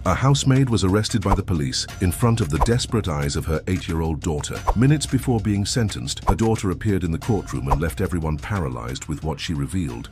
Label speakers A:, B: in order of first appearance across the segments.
A: A housemaid was arrested by the police in front of the desperate eyes of her 8-year-old daughter. Minutes before being sentenced, her daughter appeared in the courtroom and left everyone paralyzed with what she revealed.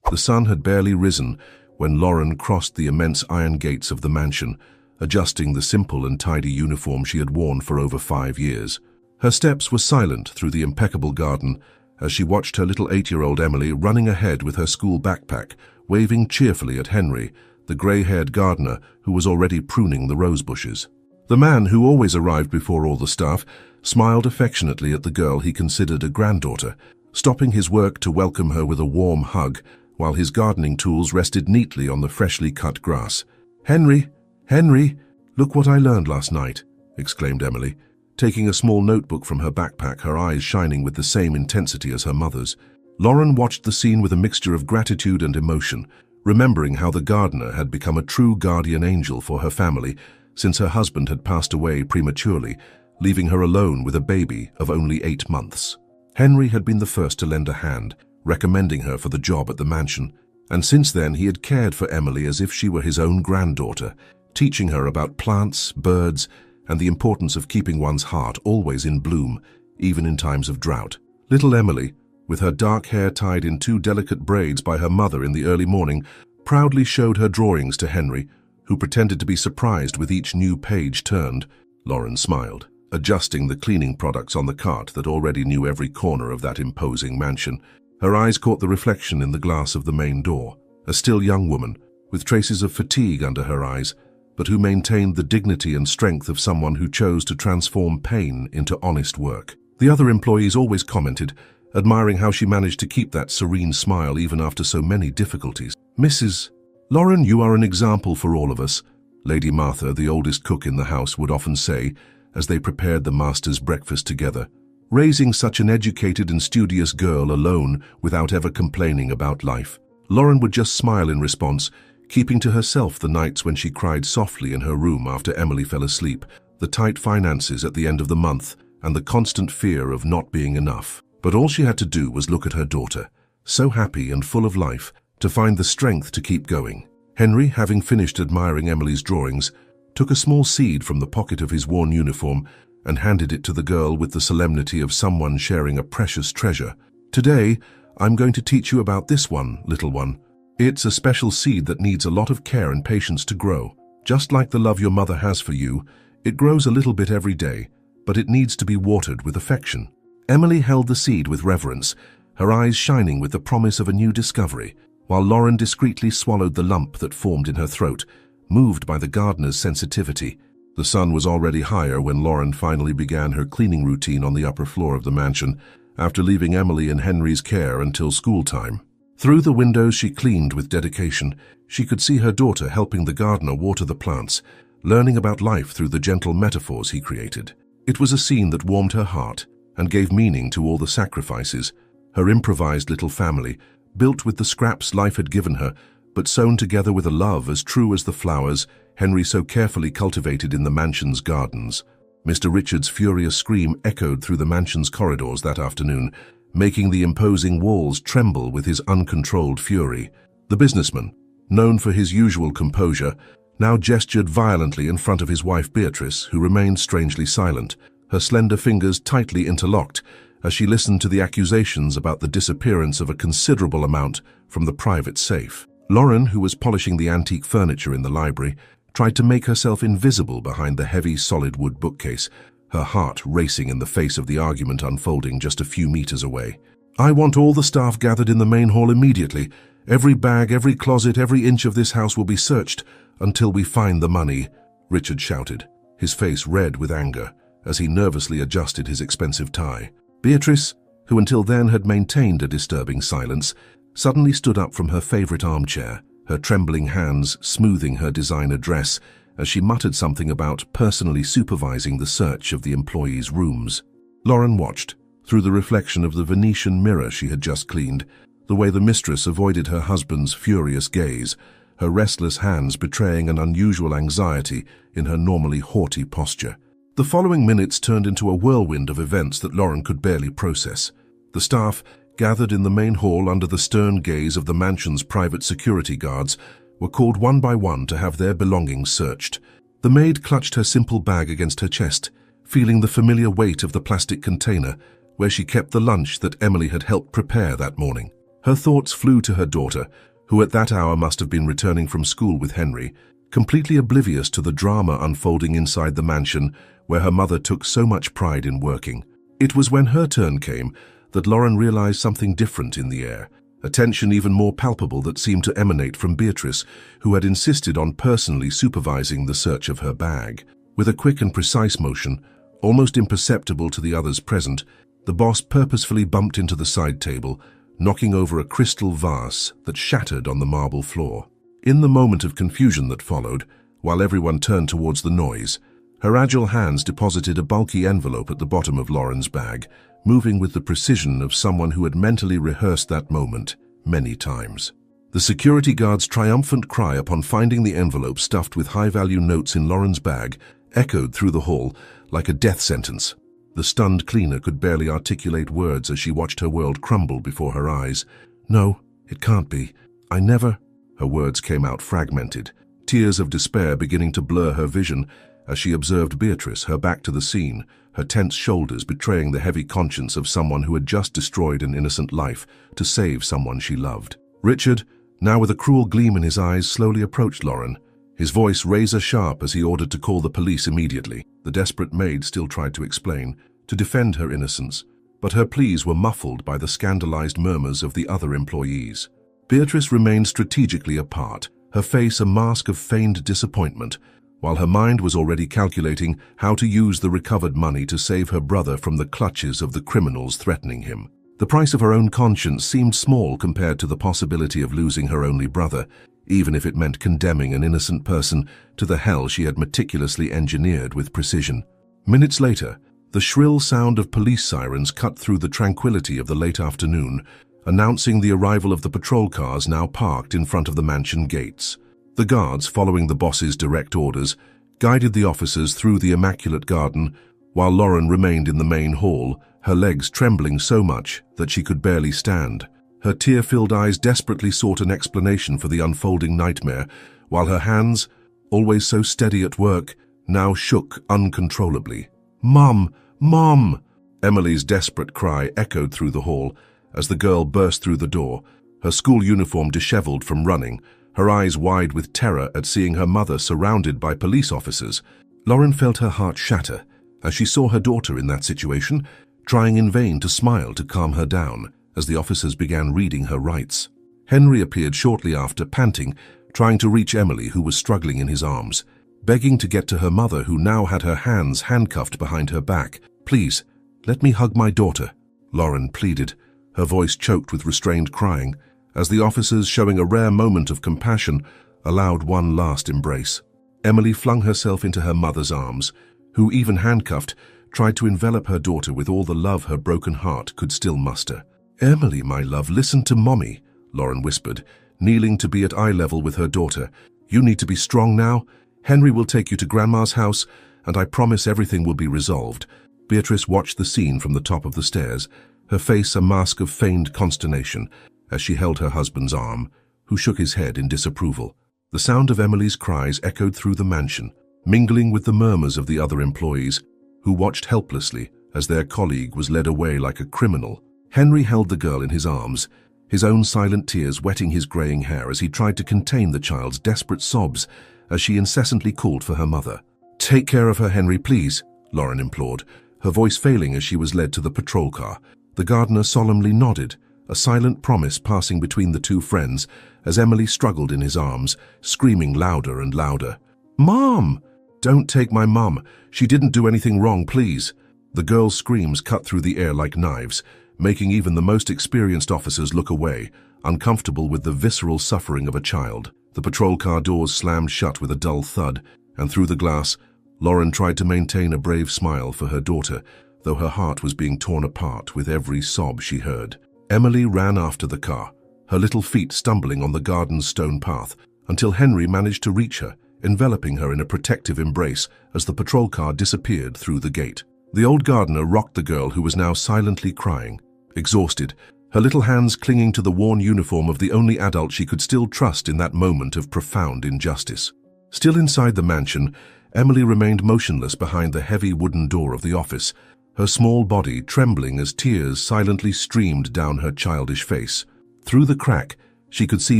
A: The sun had barely risen when Lauren crossed the immense iron gates of the mansion, adjusting the simple and tidy uniform she had worn for over 5 years. Her steps were silent through the impeccable garden as she watched her little 8-year-old Emily running ahead with her school backpack, waving cheerfully at Henry, the grey-haired gardener who was already pruning the rose bushes. The man, who always arrived before all the staff, smiled affectionately at the girl he considered a granddaughter, stopping his work to welcome her with a warm hug, while his gardening tools rested neatly on the freshly cut grass. "Henry, Henry, look what I learned last night," exclaimed Emily, taking a small notebook from her backpack, her eyes shining with the same intensity as her mother's. Lauren watched the scene with a mixture of gratitude and emotion, remembering how the gardener had become a true guardian angel for her family since her husband had passed away prematurely, leaving her alone with a baby of only 8 months. Henry had been the first to lend a hand, recommending her for the job at the mansion, and since then he had cared for Emily as if she were his own granddaughter, teaching her about plants, birds, and the importance of keeping one's heart always in bloom, even in times of drought. Little Emily, with her dark hair tied in 2 delicate braids by her mother in the early morning, proudly showed her drawings to Henry, who pretended to be surprised with each new page turned. Lauren smiled, adjusting the cleaning products on the cart that already knew every corner of that imposing mansion. Her eyes caught the reflection in the glass of the main door, a still young woman, with traces of fatigue under her eyes, but who maintained the dignity and strength of someone who chose to transform pain into honest work. The other employees always commented, admiring how she managed to keep that serene smile even after so many difficulties. "Mrs. Lauren, you are an example for all of us," Lady Martha, the oldest cook in the house, would often say as they prepared the master's breakfast together. "Raising such an educated and studious girl alone without ever complaining about life." Lauren would just smile in response, keeping to herself the nights when she cried softly in her room after Emily fell asleep, the tight finances at the end of the month, and the constant fear of not being enough. But all she had to do was look at her daughter, so happy and full of life, to find the strength to keep going. Henry, having finished admiring Emily's drawings, took a small seed from the pocket of his worn uniform and handed it to the girl with the solemnity of someone sharing a precious treasure. "Today, I'm going to teach you about this one, little one. It's a special seed that needs a lot of care and patience to grow. Just like the love your mother has for you, it grows a little bit every day, but it needs to be watered with affection." Emily held the seed with reverence, her eyes shining with the promise of a new discovery, while Lauren discreetly swallowed the lump that formed in her throat, moved by the gardener's sensitivity. The sun was already higher when Lauren finally began her cleaning routine on the upper floor of the mansion, after leaving Emily in Henry's care until school time. Through the windows she cleaned with dedication. She could see her daughter helping the gardener water the plants, learning about life through the gentle metaphors he created. It was a scene that warmed her heart and gave meaning to all the sacrifices. Her improvised little family, built with the scraps life had given her, but sewn together with a love as true as the flowers Henry so carefully cultivated in the mansion's gardens. Mr. Richards' furious scream echoed through the mansion's corridors that afternoon, making the imposing walls tremble with his uncontrolled fury. The businessman, known for his usual composure, now gestured violently in front of his wife Beatrice, who remained strangely silent, her slender fingers tightly interlocked as she listened to the accusations about the disappearance of a considerable amount from the private safe. Lauren, who was polishing the antique furniture in the library, tried to make herself invisible behind the heavy solid wood bookcase, her heart racing in the face of the argument unfolding just a few meters away. "I want all the staff gathered in the main hall immediately. Every bag, every closet, every inch of this house will be searched until we find the money," Richard shouted, his face red with anger as he nervously adjusted his expensive tie. Beatrice, who until then had maintained a disturbing silence, suddenly stood up from her favorite armchair, her trembling hands smoothing her designer dress as she muttered something about personally supervising the search of the employees' rooms. Lauren watched, through the reflection of the Venetian mirror she had just cleaned, the way the mistress avoided her husband's furious gaze, her restless hands betraying an unusual anxiety in her normally haughty posture. The following minutes turned into a whirlwind of events that Lauren could barely process. The staff, gathered in the main hall under the stern gaze of the mansion's private security guards, were called one by one to have their belongings searched. The maid clutched her simple bag against her chest, feeling the familiar weight of the plastic container where she kept the lunch that Emily had helped prepare that morning. Her thoughts flew to her daughter, who at that hour must have been returning from school with Henry, completely oblivious to the drama unfolding inside the mansion where her mother took so much pride in working. It was when her turn came that Lauren realized something different in the air, a tension even more palpable that seemed to emanate from Beatrice, who had insisted on personally supervising the search of her bag. With a quick and precise motion, almost imperceptible to the others present, the boss purposefully bumped into the side table, knocking over a crystal vase that shattered on the marble floor. In the moment of confusion that followed, while everyone turned towards the noise, her agile hands deposited a bulky envelope at the bottom of Lauren's bag, moving with the precision of someone who had mentally rehearsed that moment many times. The security guard's triumphant cry upon finding the envelope stuffed with high-value notes in Lauren's bag echoed through the hall like a death sentence. The stunned cleaner could barely articulate words as she watched her world crumble before her eyes. "No, it can't be. I never—" Her words came out fragmented, tears of despair beginning to blur her vision as she observed Beatrice, her back to the scene, her tense shoulders betraying the heavy conscience of someone who had just destroyed an innocent life to save someone she loved. Richard, now with a cruel gleam in his eyes, slowly approached Lauren, his voice razor-sharp as he ordered to call the police immediately. The desperate maid still tried to explain, to defend her innocence, but her pleas were muffled by the scandalized murmurs of the other employees. Beatrice remained strategically apart, her face a mask of feigned disappointment, while her mind was already calculating how to use the recovered money to save her brother from the clutches of the criminals threatening him. The price of her own conscience seemed small compared to the possibility of losing her only brother, even if it meant condemning an innocent person to the hell she had meticulously engineered with precision. Minutes later, the shrill sound of police sirens cut through the tranquility of the late afternoon, announcing the arrival of the patrol cars now parked in front of the mansion gates. The guards, following the boss's direct orders, guided the officers through the immaculate garden, while Lauren remained in the main hall, her legs trembling so much that she could barely stand. Her tear-filled eyes desperately sought an explanation for the unfolding nightmare, while her hands, always so steady at work, now shook uncontrollably. "Mom! Mom!" Emily's desperate cry echoed through the hall as the girl burst through the door, her school uniform disheveled from running, her eyes wide with terror at seeing her mother surrounded by police officers. Lauren felt her heart shatter as she saw her daughter in that situation, trying in vain to smile to calm her down as the officers began reading her rights. Henry appeared shortly after, panting, trying to reach Emily, who was struggling in his arms, begging to get to her mother, who now had her hands handcuffed behind her back. "Please, let me hug my daughter," Lauren pleaded, her voice choked with restrained crying, as the officers, showing a rare moment of compassion, allowed one last embrace. Emily flung herself into her mother's arms, who, even handcuffed, tried to envelop her daughter with all the love her broken heart could still muster. "Emily, my love, listen to Mommy," Lauren whispered, kneeling to be at eye level with her daughter. "You need to be strong now. Henry will take you to Grandma's house, and I promise everything will be resolved." Beatrice watched the scene from the top of the stairs, her face a mask of feigned consternation, as she held her husband's arm, who shook his head in disapproval. The sound of Emily's cries echoed through the mansion, mingling with the murmurs of the other employees, who watched helplessly as their colleague was led away like a criminal. Henry held the girl in his arms, his own silent tears wetting his graying hair as he tried to contain the child's desperate sobs as she incessantly called for her mother. "Take care of her, Henry, please," Lauren implored, her voice failing as she was led to the patrol car. The gardener solemnly nodded, a silent promise passing between the two friends as Emily struggled in his arms, screaming louder and louder. "Mom! Don't take my mom. She didn't do anything wrong, please." The girl's screams cut through the air like knives, making even the most experienced officers look away, uncomfortable with the visceral suffering of a child. The patrol car doors slammed shut with a dull thud, and through the glass, Lauren tried to maintain a brave smile for her daughter, though her heart was being torn apart with every sob she heard. Emily ran after the car, her little feet stumbling on the garden's stone path, until Henry managed to reach her, enveloping her in a protective embrace as the patrol car disappeared through the gate. The old gardener rocked the girl, who was now silently crying. Exhausted, her little hands clinging to the worn uniform of the only adult she could still trust in that moment of profound injustice. Still inside the mansion, Emily remained motionless behind the heavy wooden door of the office, her small body trembling as tears silently streamed down her childish face. Through the crack, she could see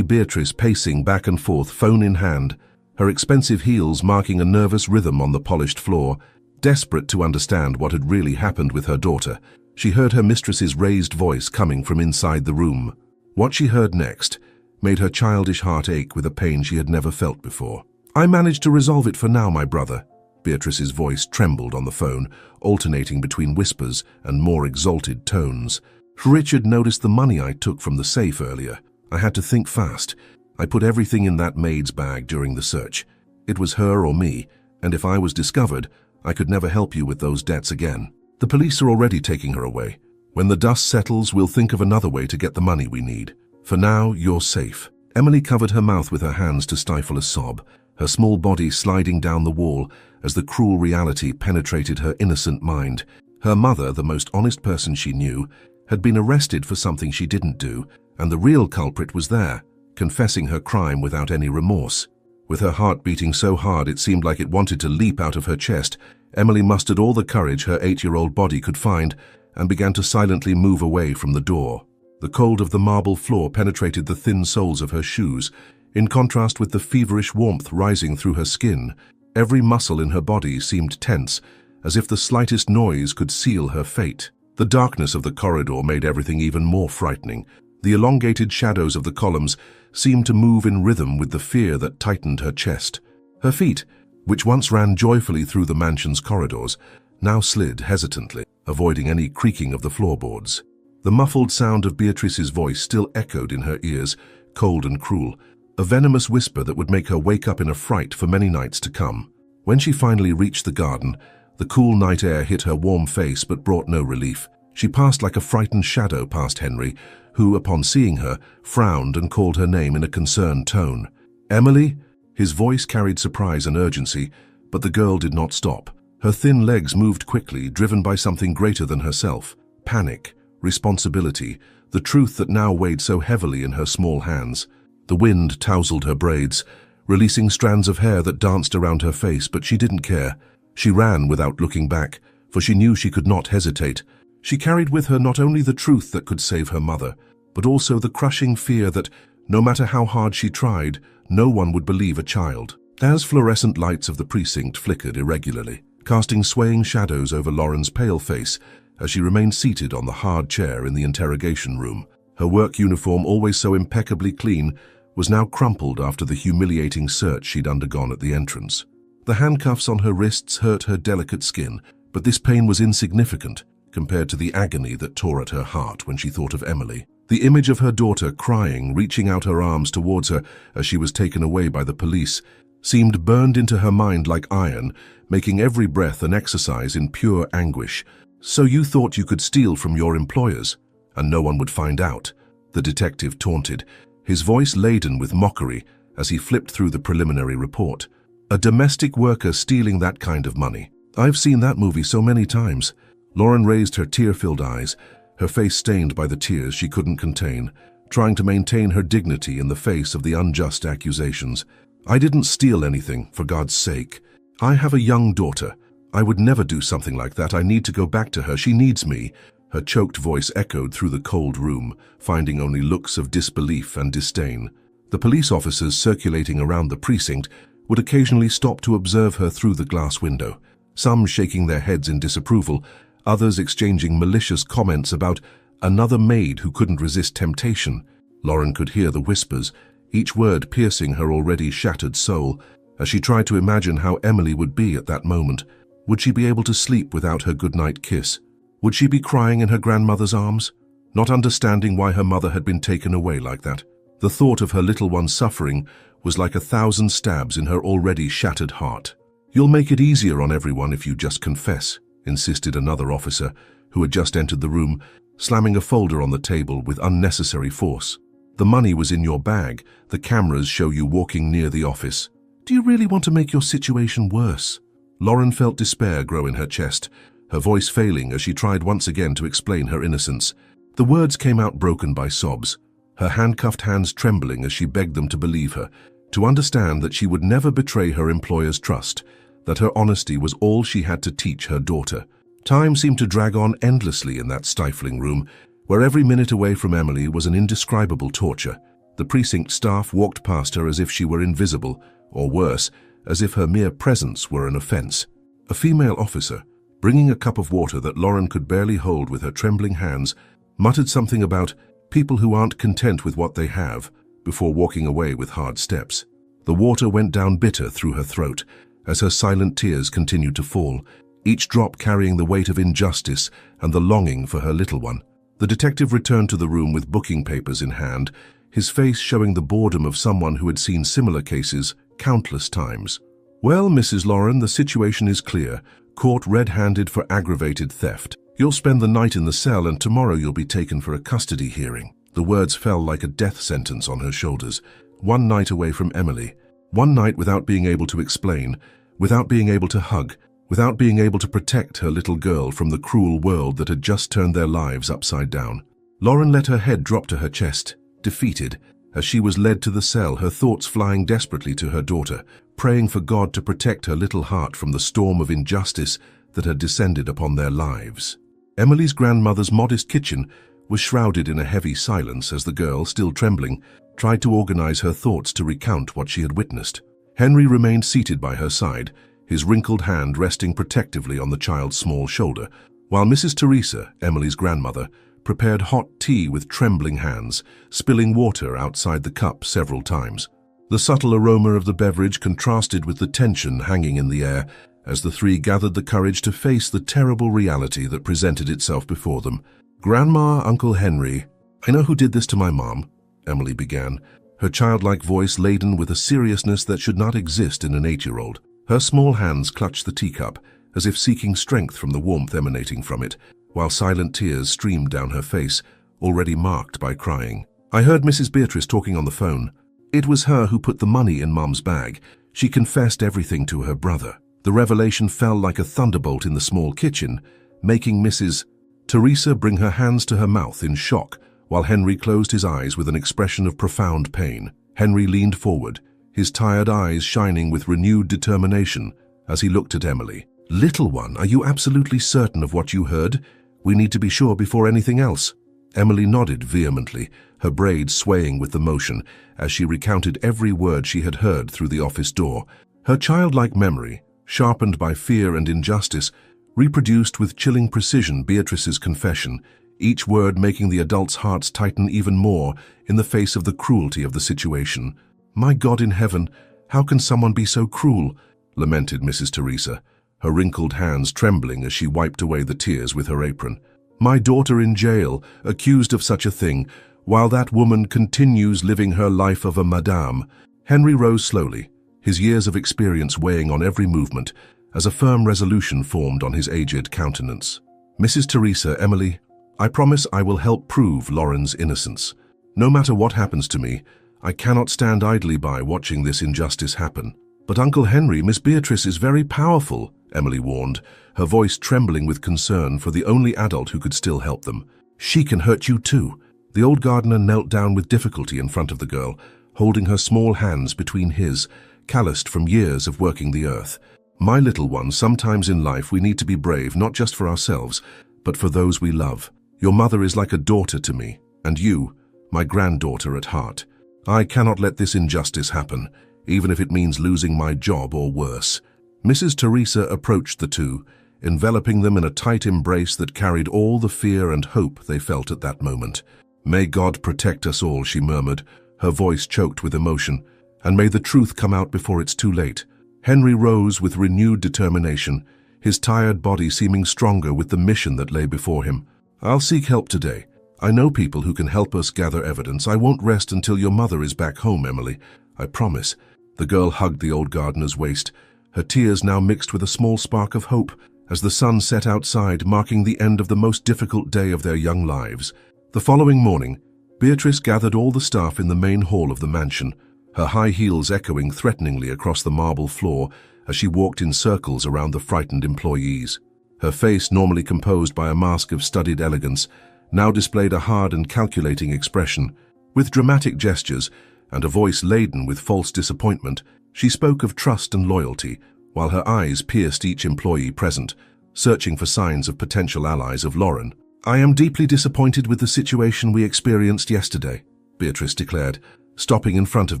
A: Beatrice pacing back and forth, phone in hand, her expensive heels marking a nervous rhythm on the polished floor. Desperate to understand what had really happened with her daughter, she heard her mistress's raised voice coming from inside the room. What she heard next made her childish heart ache with a pain she had never felt before. "I managed to resolve it for now, my brother." Beatrice's voice trembled on the phone, alternating between whispers and more exalted tones. "Richard noticed the money I took from the safe earlier. I had to think fast. I put everything in that maid's bag during the search. It was her or me, and if I was discovered, I could never help you with those debts again. The police are already taking her away. When the dust settles, we'll think of another way to get the money we need. For now, you're safe." Emily covered her mouth with her hands to stifle a sob, her small body sliding down the wall as the cruel reality penetrated her innocent mind. Her mother, the most honest person she knew, had been arrested for something she didn't do, and the real culprit was there, confessing her crime without any remorse. With her heart beating so hard it seemed like it wanted to leap out of her chest, Emily mustered all the courage her 8-year-old body could find and began to silently move away from the door. The cold of the marble floor penetrated the thin soles of her shoes, in contrast with the feverish warmth rising through her skin. Every muscle in her body seemed tense, as if the slightest noise could seal her fate. The darkness of the corridor made everything even more frightening. The elongated shadows of the columns seemed to move in rhythm with the fear that tightened her chest. Her feet, which once ran joyfully through the mansion's corridors, now slid hesitantly, avoiding any creaking of the floorboards. The muffled sound of Beatrice's voice still echoed in her ears, cold and cruel, a venomous whisper that would make her wake up in a fright for many nights to come. When she finally reached the garden, the cool night air hit her warm face but brought no relief. She passed like a frightened shadow past Henry, who, upon seeing her, frowned and called her name in a concerned tone. "Emily?" His voice carried surprise and urgency, but the girl did not stop. Her thin legs moved quickly, driven by something greater than herself. Panic, responsibility, the truth that now weighed so heavily in her small hands. The wind tousled her braids, releasing strands of hair that danced around her face, but she didn't care. She ran without looking back, for she knew she could not hesitate. She carried with her not only the truth that could save her mother, but also the crushing fear that, no matter how hard she tried, no one would believe a child. As fluorescent lights of the precinct flickered irregularly, casting swaying shadows over Lauren's pale face as she remained seated on the hard chair in the interrogation room. Her work uniform, always so impeccably clean, was now crumpled after the humiliating search she'd undergone at the entrance. The handcuffs on her wrists hurt her delicate skin, but this pain was insignificant compared to the agony that tore at her heart when she thought of Emily. The image of her daughter crying, reaching out her arms towards her as she was taken away by the police, seemed burned into her mind like iron, making every breath an exercise in pure anguish. "So you thought you could steal from your employers, and no one would find out?" the detective taunted, his voice laden with mockery as he flipped through the preliminary report. "A domestic worker stealing that kind of money. I've seen that movie so many times." Lauren raised her tear-filled eyes, her face stained by the tears she couldn't contain, trying to maintain her dignity in the face of the unjust accusations. "I didn't steal anything, for God's sake. I have a young daughter. I would never do something like that. I need to go back to her. She needs me." Her choked voice echoed through the cold room, finding only looks of disbelief and disdain. The police officers circulating around the precinct would occasionally stop to observe her through the glass window, some shaking their heads in disapproval, others exchanging malicious comments about another maid who couldn't resist temptation. Lauren could hear the whispers, each word piercing her already shattered soul, as she tried to imagine how Emily would be at that moment. Would she be able to sleep without her goodnight kiss? Would she be crying in her grandmother's arms, not understanding why her mother had been taken away like that? The thought of her little one suffering was like 1,000 stabs in her already shattered heart. "You'll make it easier on everyone if you just confess," insisted another officer who had just entered the room, slamming a folder on the table with unnecessary force. "The money was in your bag. The cameras show you walking near the office. Do you really want to make your situation worse?" Lauren felt despair grow in her chest, her voice failing as she tried once again to explain her innocence. The words came out broken by sobs, her handcuffed hands trembling as she begged them to believe her, to understand that she would never betray her employer's trust, that her honesty was all she had to teach her daughter. Time seemed to drag on endlessly in that stifling room, where every minute away from Emily was an indescribable torture. The precinct staff walked past her as if she were invisible, or worse, as if her mere presence were an offense. A female officer, bringing a cup of water that Lauren could barely hold with her trembling hands, muttered something about people who aren't content with what they have, before walking away with hard steps. The water went down bitter through her throat, as her silent tears continued to fall, each drop carrying the weight of injustice and the longing for her little one. The detective returned to the room with booking papers in hand, his face showing the boredom of someone who had seen similar cases countless times. "Well, Mrs. Lauren, the situation is clear. Caught red-handed for aggravated theft. You'll spend the night in the cell and tomorrow you'll be taken for a custody hearing." The words fell like a death sentence on her shoulders. One night away from Emily. One night without being able to explain, without being able to hug, without being able to protect her little girl from the cruel world that had just turned their lives upside down. Lauren let her head drop to her chest, defeated, as she was led to the cell, her thoughts flying desperately to her daughter, praying for God to protect her little heart from the storm of injustice that had descended upon their lives. Emily's grandmother's modest kitchen was shrouded in a heavy silence as the girl, still trembling, tried to organize her thoughts to recount what she had witnessed. Henry remained seated by her side, his wrinkled hand resting protectively on the child's small shoulder, while Mrs. Teresa, Emily's grandmother, prepared hot tea with trembling hands, spilling water outside the cup several times. The subtle aroma of the beverage contrasted with the tension hanging in the air as the three gathered the courage to face the terrible reality that presented itself before them. "Grandma, Uncle Henry, I know who did this to my mom," Emily began, her childlike voice laden with a seriousness that should not exist in an 8-year-old. Her small hands clutched the teacup, as if seeking strength from the warmth emanating from it, while silent tears streamed down her face, already marked by crying. "I heard Mrs. Beatrice talking on the phone. It was her who put the money in Mom's bag. She confessed everything to her brother." The revelation fell like a thunderbolt in the small kitchen, making Mrs. Teresa bring her hands to her mouth in shock, while Henry closed his eyes with an expression of profound pain. Henry leaned forward, his tired eyes shining with renewed determination as he looked at Emily. "Little one, are you absolutely certain of what you heard? We need to be sure before anything else." Emily nodded vehemently, her braids swaying with the motion, as she recounted every word she had heard through the office door. Her childlike memory, sharpened by fear and injustice, reproduced with chilling precision Beatrice's confession, each word making the adults' hearts tighten even more in the face of the cruelty of the situation. "My God in heaven, how can someone be so cruel?" lamented Mrs. Teresa, her wrinkled hands trembling as she wiped away the tears with her apron. "My daughter in jail, accused of such a thing, while that woman continues living her life of a madame." Henry rose slowly, his years of experience weighing on every movement, as a firm resolution formed on his aged countenance. "Mrs. Teresa, Emily, I promise I will help prove Lauren's innocence. No matter what happens to me, I cannot stand idly by watching this injustice happen." "But Uncle Henry, Miss Beatrice is very powerful," Emily warned, her voice trembling with concern for the only adult who could still help them. "She can hurt you too." The old gardener knelt down with difficulty in front of the girl, holding her small hands between his, calloused from years of working the earth. "My little one, sometimes in life we need to be brave, not just for ourselves, but for those we love. Your mother is like a daughter to me, and you, my granddaughter at heart. I cannot let this injustice happen, even if it means losing my job or worse." Mrs. Teresa approached the two, enveloping them in a tight embrace that carried all the fear and hope they felt at that moment. "May God protect us all," she murmured, her voice choked with emotion, "and may the truth come out before it's too late." Henry rose with renewed determination, his tired body seeming stronger with the mission that lay before him. "I'll seek help today. I know people who can help us gather evidence. I won't rest until your mother is back home, Emily. I promise." The girl hugged the old gardener's waist, her tears now mixed with a small spark of hope as the sun set outside, marking the end of the most difficult day of their young lives. The following morning, Beatrice gathered all the staff in the main hall of the mansion, her high heels echoing threateningly across the marble floor as she walked in circles around the frightened employees. Her face, normally composed by a mask of studied elegance, now displayed a hard and calculating expression. With dramatic gestures and a voice laden with false disappointment, she spoke of trust and loyalty, while her eyes pierced each employee present, searching for signs of potential allies of Lauren. "I am deeply disappointed with the situation we experienced yesterday," Beatrice declared, stopping in front of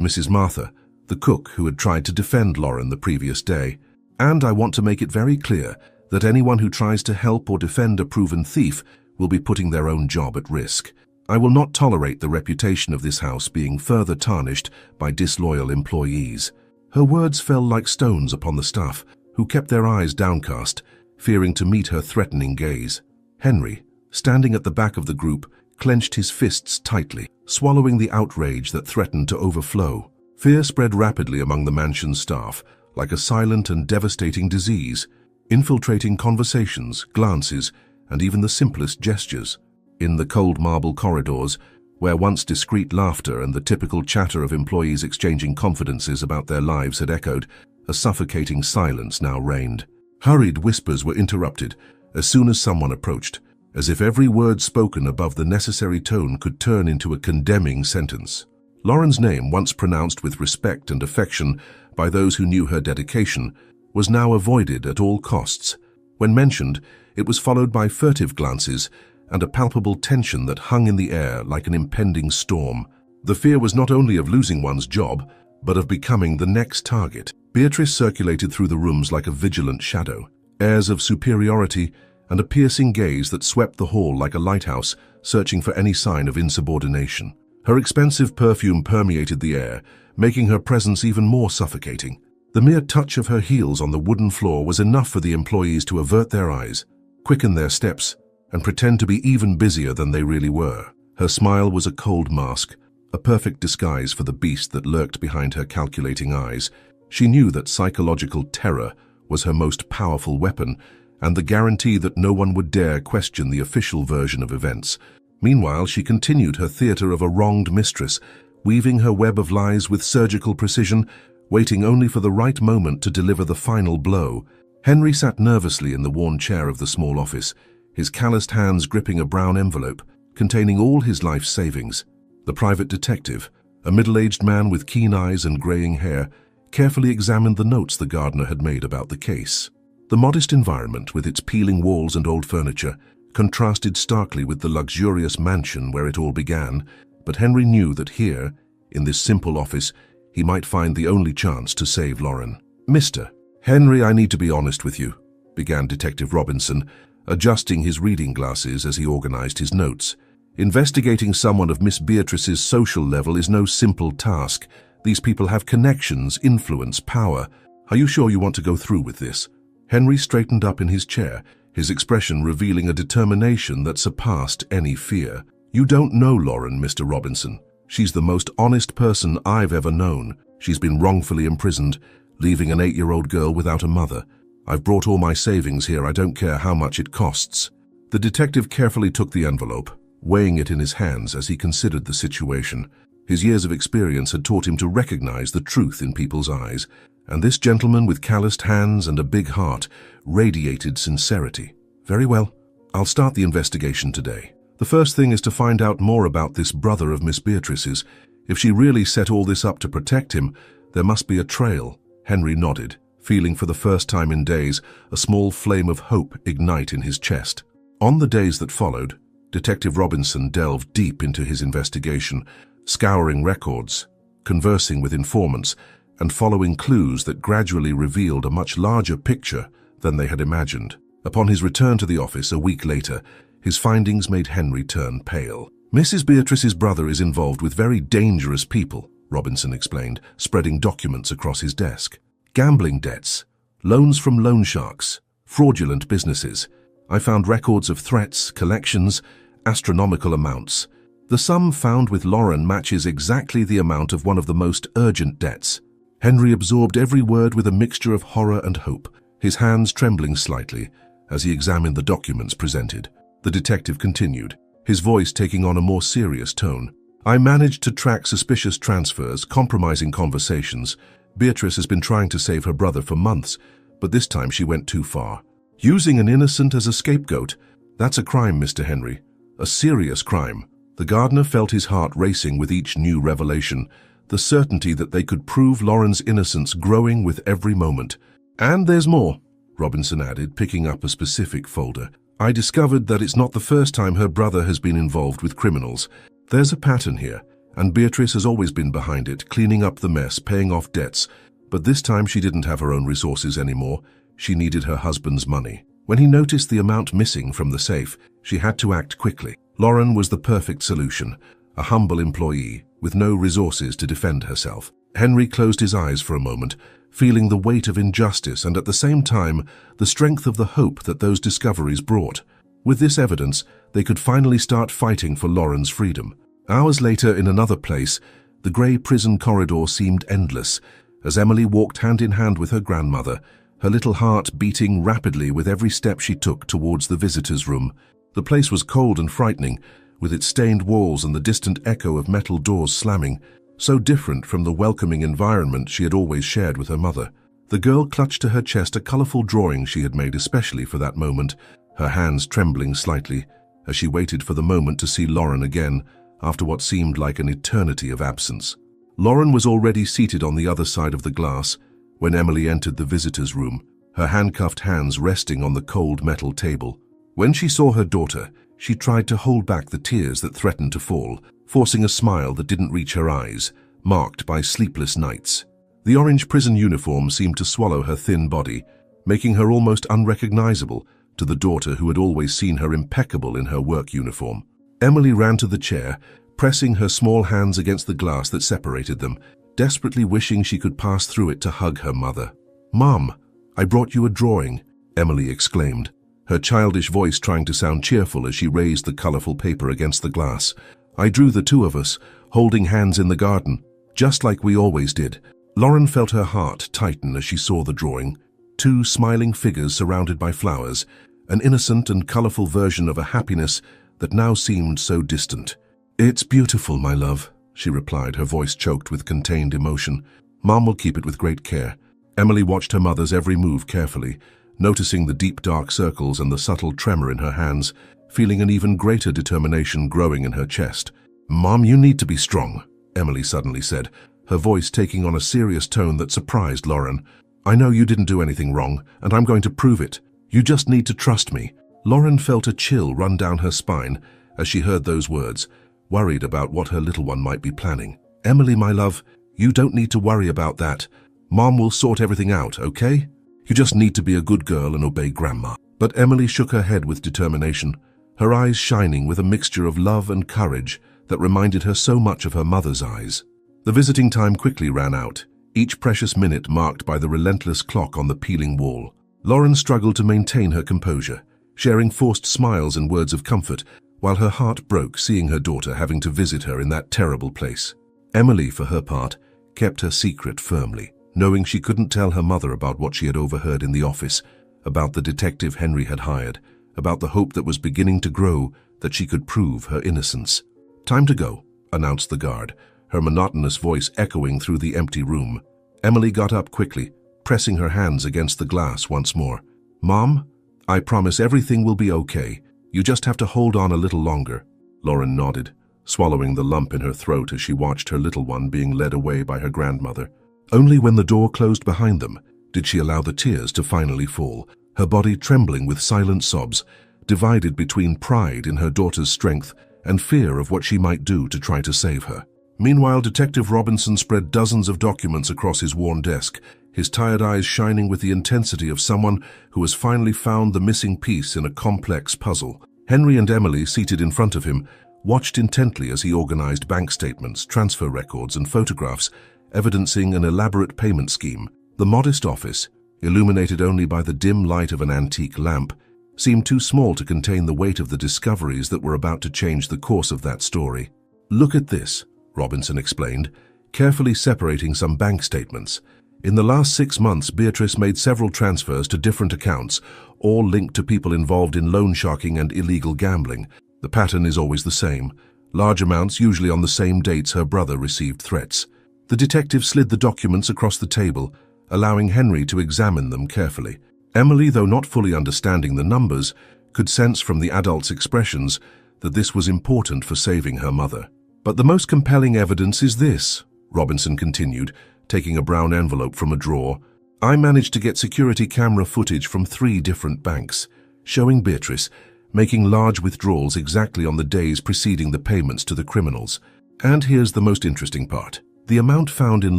A: Mrs. Martha, the cook who had tried to defend Lauren the previous day. "And I want to make it very clear that anyone who tries to help or defend a proven thief will be putting their own job at risk. I will not tolerate the reputation of this house being further tarnished by disloyal employees." Her words fell like stones upon the staff, who kept their eyes downcast, fearing to meet her threatening gaze. Henry, standing at the back of the group, clenched his fists tightly, swallowing the outrage that threatened to overflow. Fear spread rapidly among the mansion's staff, like a silent and devastating disease, infiltrating conversations, glances, and even the simplest gestures. In the cold marble corridors, where once discreet laughter and the typical chatter of employees exchanging confidences about their lives had echoed, a suffocating silence now reigned. Hurried whispers were interrupted as soon as someone approached, as if every word spoken above the necessary tone could turn into a condemning sentence. Lauren's name, once pronounced with respect and affection by those who knew her dedication, was now avoided at all costs. When mentioned, it was followed by furtive glances and a palpable tension that hung in the air like an impending storm. The fear was not only of losing one's job, but of becoming the next target. Beatrice circulated through the rooms like a vigilant shadow, airs of superiority and a piercing gaze that swept the hall like a lighthouse, searching for any sign of insubordination. Her expensive perfume permeated the air, making her presence even more suffocating. The mere touch of her heels on the wooden floor was enough for the employees to avert their eyes, quicken their steps, and pretend to be even busier than they really were. Her smile was a cold mask, a perfect disguise for the beast that lurked behind her calculating eyes. She knew that psychological terror was her most powerful weapon, and the guarantee that no one would dare question the official version of events. Meanwhile, she continued her theater of a wronged mistress, weaving her web of lies with surgical precision, waiting only for the right moment to deliver the final blow. Henry sat nervously in the worn chair of the small office, his calloused hands gripping a brown envelope containing all his life's savings. The private detective, a middle-aged man with keen eyes and graying hair, carefully examined the notes the gardener had made about the case. The modest environment, with its peeling walls and old furniture, contrasted starkly with the luxurious mansion where it all began, but Henry knew that here, in this simple office, he might find the only chance to save Lauren. "Mr. Henry, I need to be honest with you," began Detective Robinson, adjusting his reading glasses as he organized his notes. "Investigating someone of Miss Beatrice's social level is no simple task. These people have connections, influence, power. Are you sure you want to go through with this?" Henry straightened up in his chair, his expression revealing a determination that surpassed any fear. "You don't know Lauren, Mr. Robinson. She's the most honest person I've ever known. She's been wrongfully imprisoned, leaving an 8-year-old girl without a mother. I've brought all my savings here. I don't care how much it costs." The detective carefully took the envelope, weighing it in his hands as he considered the situation. His years of experience had taught him to recognize the truth in people's eyes, and this gentleman with calloused hands and a big heart radiated sincerity. "Very well, I'll start the investigation today. The first thing is to find out more about this brother of Miss Beatrice's. If she really set all this up to protect him, there must be a trail." Henry nodded, feeling for the first time in days a small flame of hope ignite in his chest. On the days that followed, Detective Robinson delved deep into his investigation, scouring records, conversing with informants, and following clues that gradually revealed a much larger picture than they had imagined. Upon his return to the office a week later, his findings made Henry turn pale. "Mrs. Beatrice's brother is involved with very dangerous people," Robinson explained, spreading documents across his desk. "Gambling debts, loans from loan sharks, fraudulent businesses. I found records of threats, collections, astronomical amounts. The sum found with Lauren matches exactly the amount of one of the most urgent debts." Henry absorbed every word with a mixture of horror and hope, his hands trembling slightly as he examined the documents presented. The detective continued, his voice taking on a more serious tone. "I managed to track suspicious transfers, compromising conversations. Beatrice has been trying to save her brother for months, but this time she went too far. Using an innocent as a scapegoat, that's a crime, Mr. Henry. A serious crime. The gardener felt his heart racing with each new revelation, the certainty that they could prove Lauren's innocence growing with every moment. "And there's more," Robinson added, picking up a specific folder. "I discovered that it's not the first time her brother has been involved with criminals. There's a pattern here, and Beatrice has always been behind it, cleaning up the mess, paying off debts. But this time she didn't have her own resources anymore. She needed her husband's money. When he noticed the amount missing from the safe, she had to act quickly. Lauren was the perfect solution, a humble employee with no resources to defend herself." Henry closed his eyes for a moment, feeling the weight of injustice and at the same time the strength of the hope that those discoveries brought. With this evidence, they could finally start fighting for Lauren's freedom. Hours later, in another place, the grey prison corridor seemed endless as Emily walked hand in hand with her grandmother, her little heart beating rapidly with every step she took towards the visitor's room. The place was cold and frightening, with its stained walls and the distant echo of metal doors slamming, so different from the welcoming environment she had always shared with her mother. The girl clutched to her chest a colourful drawing she had made especially for that moment, her hands trembling slightly as she waited for the moment to see Lauren again after what seemed like an eternity of absence. Lauren was already seated on the other side of the glass when Emily entered the visitor's room, her handcuffed hands resting on the cold metal table. When she saw her daughter, she tried to hold back the tears that threatened to fall, forcing a smile that didn't reach her eyes, marked by sleepless nights. The orange prison uniform seemed to swallow her thin body, making her almost unrecognizable to the daughter who had always seen her impeccable in her work uniform. Emily ran to the chair, pressing her small hands against the glass that separated them, desperately wishing she could pass through it to hug her mother. "Mom, I brought you a drawing," Emily exclaimed, her childish voice trying to sound cheerful as she raised the colorful paper against the glass. "I drew the two of us, holding hands in the garden, just like we always did." Lauren felt her heart tighten as she saw the drawing. Two smiling figures surrounded by flowers, an innocent and colorful version of a happiness that now seemed so distant. "It's beautiful, my love," she replied, her voice choked with contained emotion. "Mom will keep it with great care." Emily watched her mother's every move carefully, noticing the deep dark circles and the subtle tremor in her hands, feeling an even greater determination growing in her chest. "Mom, you need to be strong," Emily suddenly said, her voice taking on a serious tone that surprised Lauren. "I know you didn't do anything wrong, and I'm going to prove it. You just need to trust me." Lauren felt a chill run down her spine as she heard those words, worried about what her little one might be planning. "Emily, my love, you don't need to worry about that. Mom will sort everything out, okay? You just need to be a good girl and obey Grandma." But Emily shook her head with determination, her eyes shining with a mixture of love and courage that reminded her so much of her mother's eyes. The visiting time quickly ran out, each precious minute marked by the relentless clock on the peeling wall. Lauren struggled to maintain her composure, sharing forced smiles and words of comfort, while her heart broke seeing her daughter having to visit her in that terrible place. Emily, for her part, kept her secret firmly, knowing she couldn't tell her mother about what she had overheard in the office, about the detective Henry had hired, about the hope that was beginning to grow that she could prove her innocence. "Time to go," announced the guard, her monotonous voice echoing through the empty room. Emily got up quickly, pressing her hands against the glass once more. "Mom, I promise everything will be okay. You just have to hold on a little longer." Lauren nodded, swallowing the lump in her throat as she watched her little one being led away by her grandmother. Only when the door closed behind them did she allow the tears to finally fall, her body trembling with silent sobs, divided between pride in her daughter's strength and fear of what she might do to try to save her. Meanwhile, Detective Robinson spread dozens of documents across his worn desk, his tired eyes shining with the intensity of someone who has finally found the missing piece in a complex puzzle. Henry and Emily, seated in front of him, watched intently as he organized bank statements, transfer records, and photographs, evidencing an elaborate payment scheme. The modest office, illuminated only by the dim light of an antique lamp, seemed too small to contain the weight of the discoveries that were about to change the course of that story. "Look at this," Robinson explained, carefully separating some bank statements. "In the last 6 months, Beatrice made several transfers to different accounts, all linked to people involved in loan sharking and illegal gambling. The pattern is always the same, large amounts usually on the same dates her brother received threats." The detective slid the documents across the table, allowing Henry to examine them carefully. Emily, though not fully understanding the numbers, could sense from the adult's expressions that this was important for saving her mother. "But the most compelling evidence is this," Robinson continued, taking a brown envelope from a drawer. "I managed to get security camera footage from 3 different banks, showing Beatrice making large withdrawals exactly on the days preceding the payments to the criminals. And here's the most interesting part. The amount found in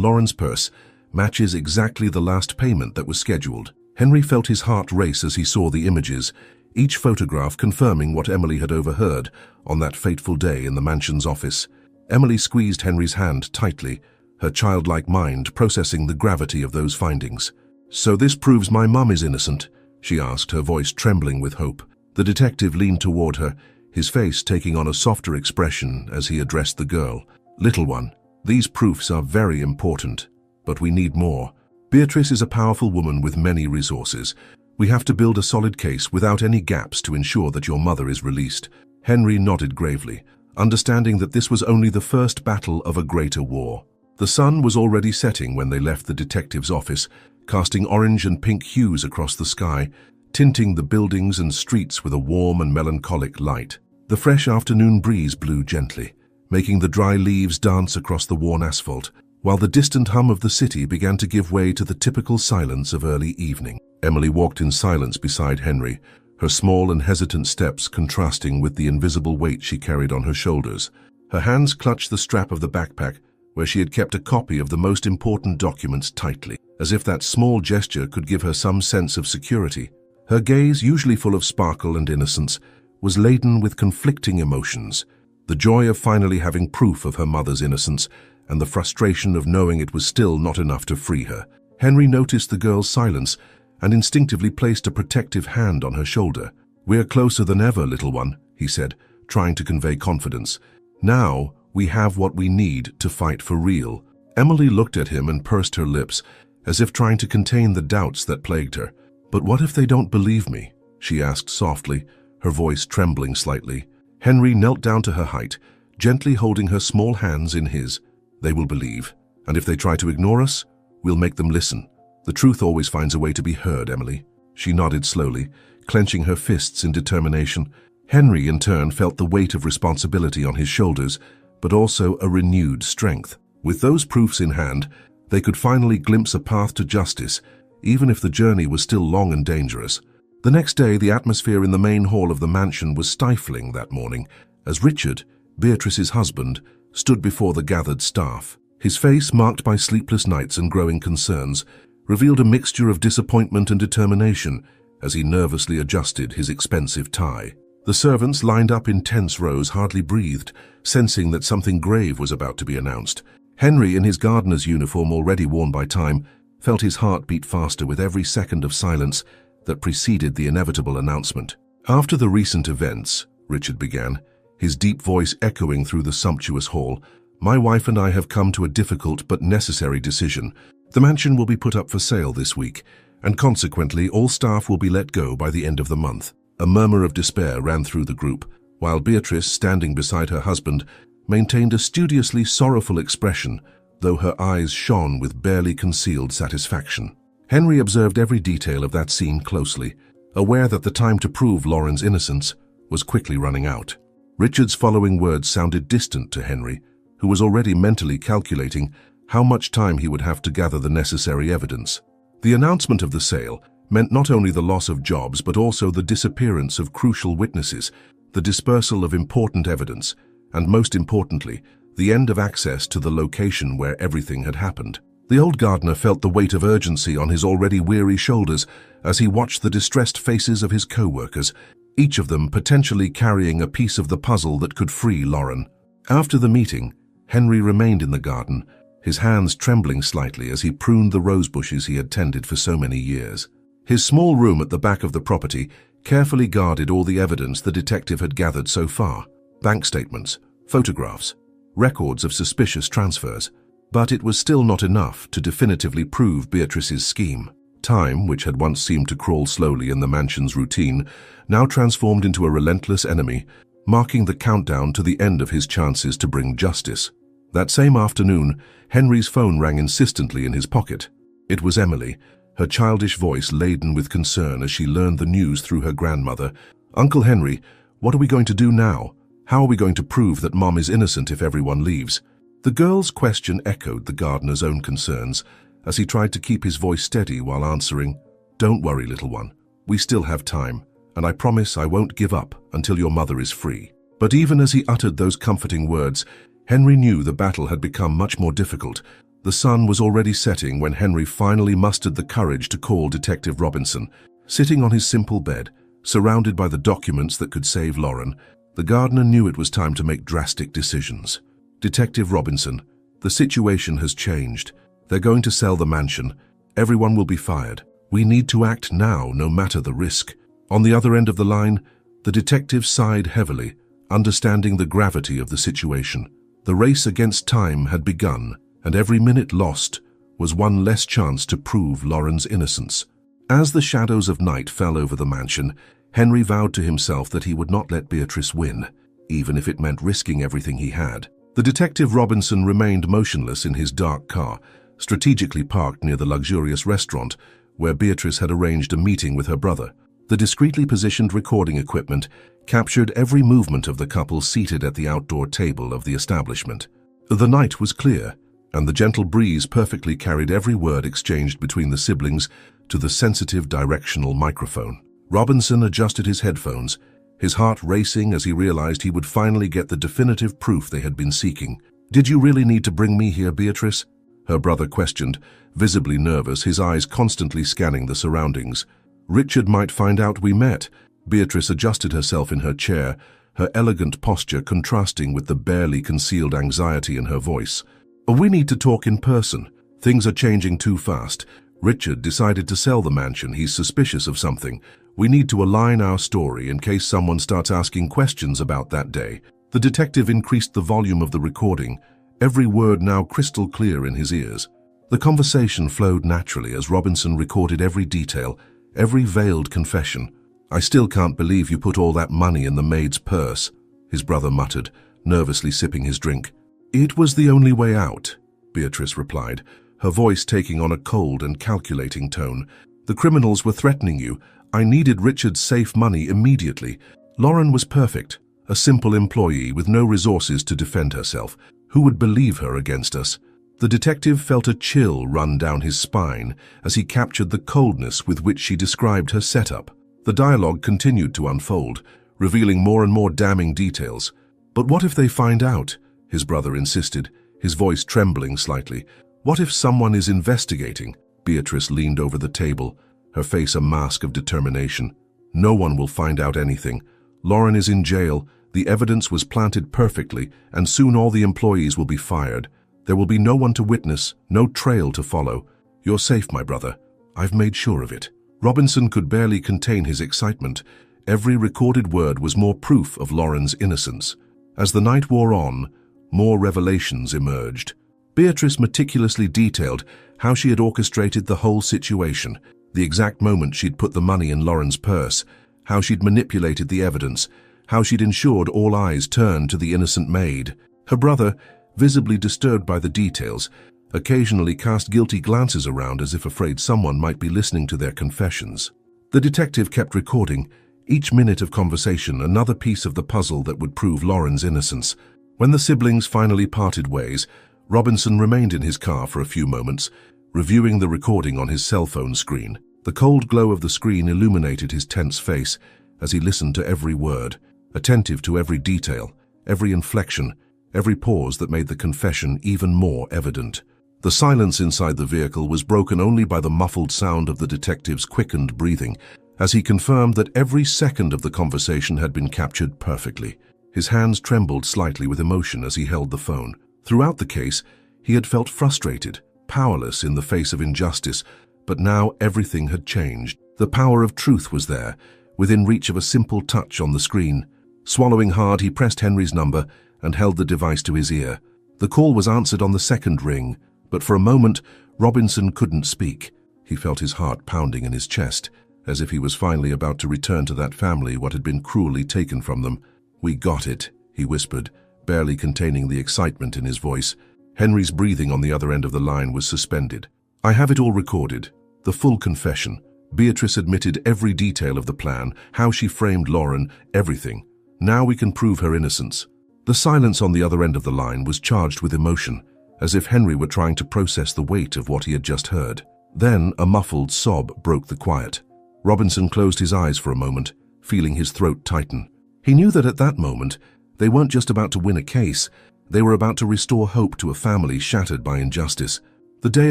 A: Lauren's purse matches exactly the last payment that was scheduled." Henry felt his heart race as he saw the images, each photograph confirming what Emily had overheard on that fateful day in the mansion's office. Emily squeezed Henry's hand tightly, her childlike mind processing the gravity of those findings. "So this proves my mum is innocent?" she asked, her voice trembling with hope. The detective leaned toward her, his face taking on a softer expression as he addressed the girl. "Little one, these proofs are very important, but we need more. Beatrice is a powerful woman with many resources. We have to build a solid case without any gaps to ensure that your mother is released." Henry nodded gravely, understanding that this was only the first battle of a greater war. The sun was already setting when they left the detective's office, casting orange and pink hues across the sky, tinting the buildings and streets with a warm and melancholic light. The fresh afternoon breeze blew gently, making the dry leaves dance across the worn asphalt, while the distant hum of the city began to give way to the typical silence of early evening. Emily walked in silence beside Henry, her small and hesitant steps contrasting with the invisible weight she carried on her shoulders. Her hands clutched the strap of the backpack, where she had kept a copy of the most important documents tightly, as if that small gesture could give her some sense of security. Her gaze, usually full of sparkle and innocence, was laden with conflicting emotions, the joy of finally having proof of her mother's innocence, and the frustration of knowing it was still not enough to free her. Henry noticed the girl's silence and instinctively placed a protective hand on her shoulder. "We're closer than ever, little one," he said, trying to convey confidence. "Now we have what we need to fight for real." Emily looked at him and pursed her lips, as if trying to contain the doubts that plagued her. "But what if they don't believe me?" she asked softly, her voice trembling slightly. Henry knelt down to her height, gently holding her small hands in his. "They will believe, and if they try to ignore us, we'll make them listen. The truth always finds a way to be heard, Emily." She nodded slowly, clenching her fists in determination. Henry, in turn, felt the weight of responsibility on his shoulders, but also a renewed strength. With those proofs in hand, they could finally glimpse a path to justice, even if the journey was still long and dangerous. The next day, the atmosphere in the main hall of the mansion was stifling that morning, as Richard, Beatrice's husband, stood before the gathered staff. His face, marked by sleepless nights and growing concerns, revealed a mixture of disappointment and determination as he nervously adjusted his expensive tie. The servants, lined up in tense rows, hardly breathed, sensing that something grave was about to be announced. Henry, in his gardener's uniform already worn by time, felt his heart beat faster with every second of silence that preceded the inevitable announcement. "After the recent events," Richard began, his deep voice echoing through the sumptuous hall, "my wife and I have come to a difficult but necessary decision. The mansion will be put up for sale this week, and consequently all staff will be let go by the end of the month." A murmur of despair ran through the group, while Beatrice, standing beside her husband, maintained a studiously sorrowful expression, though her eyes shone with barely concealed satisfaction. Henry observed every detail of that scene closely, aware that the time to prove Lauren's innocence was quickly running out. Richard's following words sounded distant to Henry, who was already mentally calculating how much time he would have to gather the necessary evidence. The announcement of the sale meant not only the loss of jobs but also the disappearance of crucial witnesses, the dispersal of important evidence, and most importantly, the end of access to the location where everything had happened. The old gardener felt the weight of urgency on his already weary shoulders as he watched the distressed faces of his co-workers, each of them potentially carrying a piece of the puzzle that could free Lauren. After the meeting, Henry remained in the garden, his hands trembling slightly as he pruned the rose bushes he had tended for so many years. His small room at the back of the property carefully guarded all the evidence the detective had gathered so far: bank statements, photographs, records of suspicious transfers. But it was still not enough to definitively prove Beatrice's scheme. Time, which had once seemed to crawl slowly in the mansion's routine, now transformed into a relentless enemy, marking the countdown to the end of his chances to bring justice. That same afternoon, Henry's phone rang insistently in his pocket. It was Emily, her childish voice laden with concern as she learned the news through her grandmother. "Uncle Henry, what are we going to do now?" How are we going to prove that Mom is innocent if everyone leaves? The girl's question echoed the gardener's own concerns as he tried to keep his voice steady while answering, "Don't worry, little one. We still have time, and I promise I won't give up until your mother is free." But even as he uttered those comforting words, Henry knew the battle had become much more difficult. The sun was already setting when Henry finally mustered the courage to call Detective Robinson. Sitting on his simple bed, surrounded by the documents that could save Lauren, the gardener knew it was time to make drastic decisions. "Detective Robinson, the situation has changed. They're going to sell the mansion. Everyone will be fired. We need to act now, no matter the risk." On the other end of the line, the detective sighed heavily, understanding the gravity of the situation. The race against time had begun, and every minute lost was one less chance to prove Lauren's innocence. As the shadows of night fell over the mansion, Henry vowed to himself that he would not let Beatrice win, even if it meant risking everything he had. The Detective Robinson remained motionless in his dark car, strategically parked near the luxurious restaurant where Beatrice had arranged a meeting with her brother. The discreetly positioned recording equipment captured every movement of the couple seated at the outdoor table of the establishment. The night was clear, and the gentle breeze perfectly carried every word exchanged between the siblings to the sensitive directional microphone. Robinson adjusted his headphones, his heart racing as he realized he would finally get the definitive proof they had been seeking. "Did you really need to bring me here, Beatrice?" her brother questioned, visibly nervous, his eyes constantly scanning the surroundings. "Richard might find out we met." Beatrice adjusted herself in her chair, her elegant posture contrasting with the barely concealed anxiety in her voice. "We need to talk in person. Things are changing too fast. Richard decided to sell the mansion. He's suspicious of something. We need to align our story in case someone starts asking questions about that day." The detective increased the volume of the recording, every word now crystal clear in his ears. The conversation flowed naturally as Robinson recorded every detail, every veiled confession. "I still can't believe you put all that money in the maid's purse," his brother muttered, nervously sipping his drink. "It was the only way out," Beatrice replied, her voice taking on a cold and calculating tone. "The criminals were threatening you. I needed Richard's safe money immediately. Lauren was perfect, a simple employee with no resources to defend herself. Who would believe her against us?" The detective felt a chill run down his spine as he captured the coldness with which she described her setup. The dialogue continued to unfold, revealing more and more damning details. "But what if they find out?" his brother insisted, his voice trembling slightly. "What if someone is investigating?" Beatrice leaned over the table, her face a mask of determination. "No one will find out anything. Lauren is in jail, the evidence was planted perfectly, and soon all the employees will be fired. There will be no one to witness, no trail to follow. You're safe, my brother. I've made sure of it." Robinson could barely contain his excitement. Every recorded word was more proof of Lauren's innocence. As the night wore on, more revelations emerged. Beatrice meticulously detailed how she had orchestrated the whole situation, the exact moment she'd put the money in Lauren's purse, how she'd manipulated the evidence, how she'd ensured all eyes turned to the innocent maid. Her brother, visibly disturbed by the details, occasionally cast guilty glances around as if afraid someone might be listening to their confessions. The detective kept recording, each minute of conversation another piece of the puzzle that would prove Lauren's innocence. When the siblings finally parted ways, Robinson remained in his car for a few moments, reviewing the recording on his cell phone screen. The cold glow of the screen illuminated his tense face as he listened to every word, attentive to every detail, every inflection, every pause that made the confession even more evident. The silence inside the vehicle was broken only by the muffled sound of the detective's quickened breathing, as he confirmed that every second of the conversation had been captured perfectly. His hands trembled slightly with emotion as he held the phone. Throughout the case, he had felt frustrated, powerless in the face of injustice, but now everything had changed. The power of truth was there, within reach of a simple touch on the screen. Swallowing hard, he pressed Henry's number and held the device to his ear. The call was answered on the second ring, but for a moment, Robinson couldn't speak. He felt his heart pounding in his chest, as if he was finally about to return to that family what had been cruelly taken from them. "We got it," he whispered, barely containing the excitement in his voice. Henry's breathing on the other end of the line was suspended. "I have it all recorded. The full confession. Beatrice admitted every detail of the plan, how she framed Lauren, everything. Now we can prove her innocence." The silence on the other end of the line was charged with emotion, as if Henry were trying to process the weight of what he had just heard. Then a muffled sob broke the quiet. Robinson closed his eyes for a moment, feeling his throat tighten. He knew that at that moment, they weren't just about to win a case, they were about to restore hope to a family shattered by injustice. The day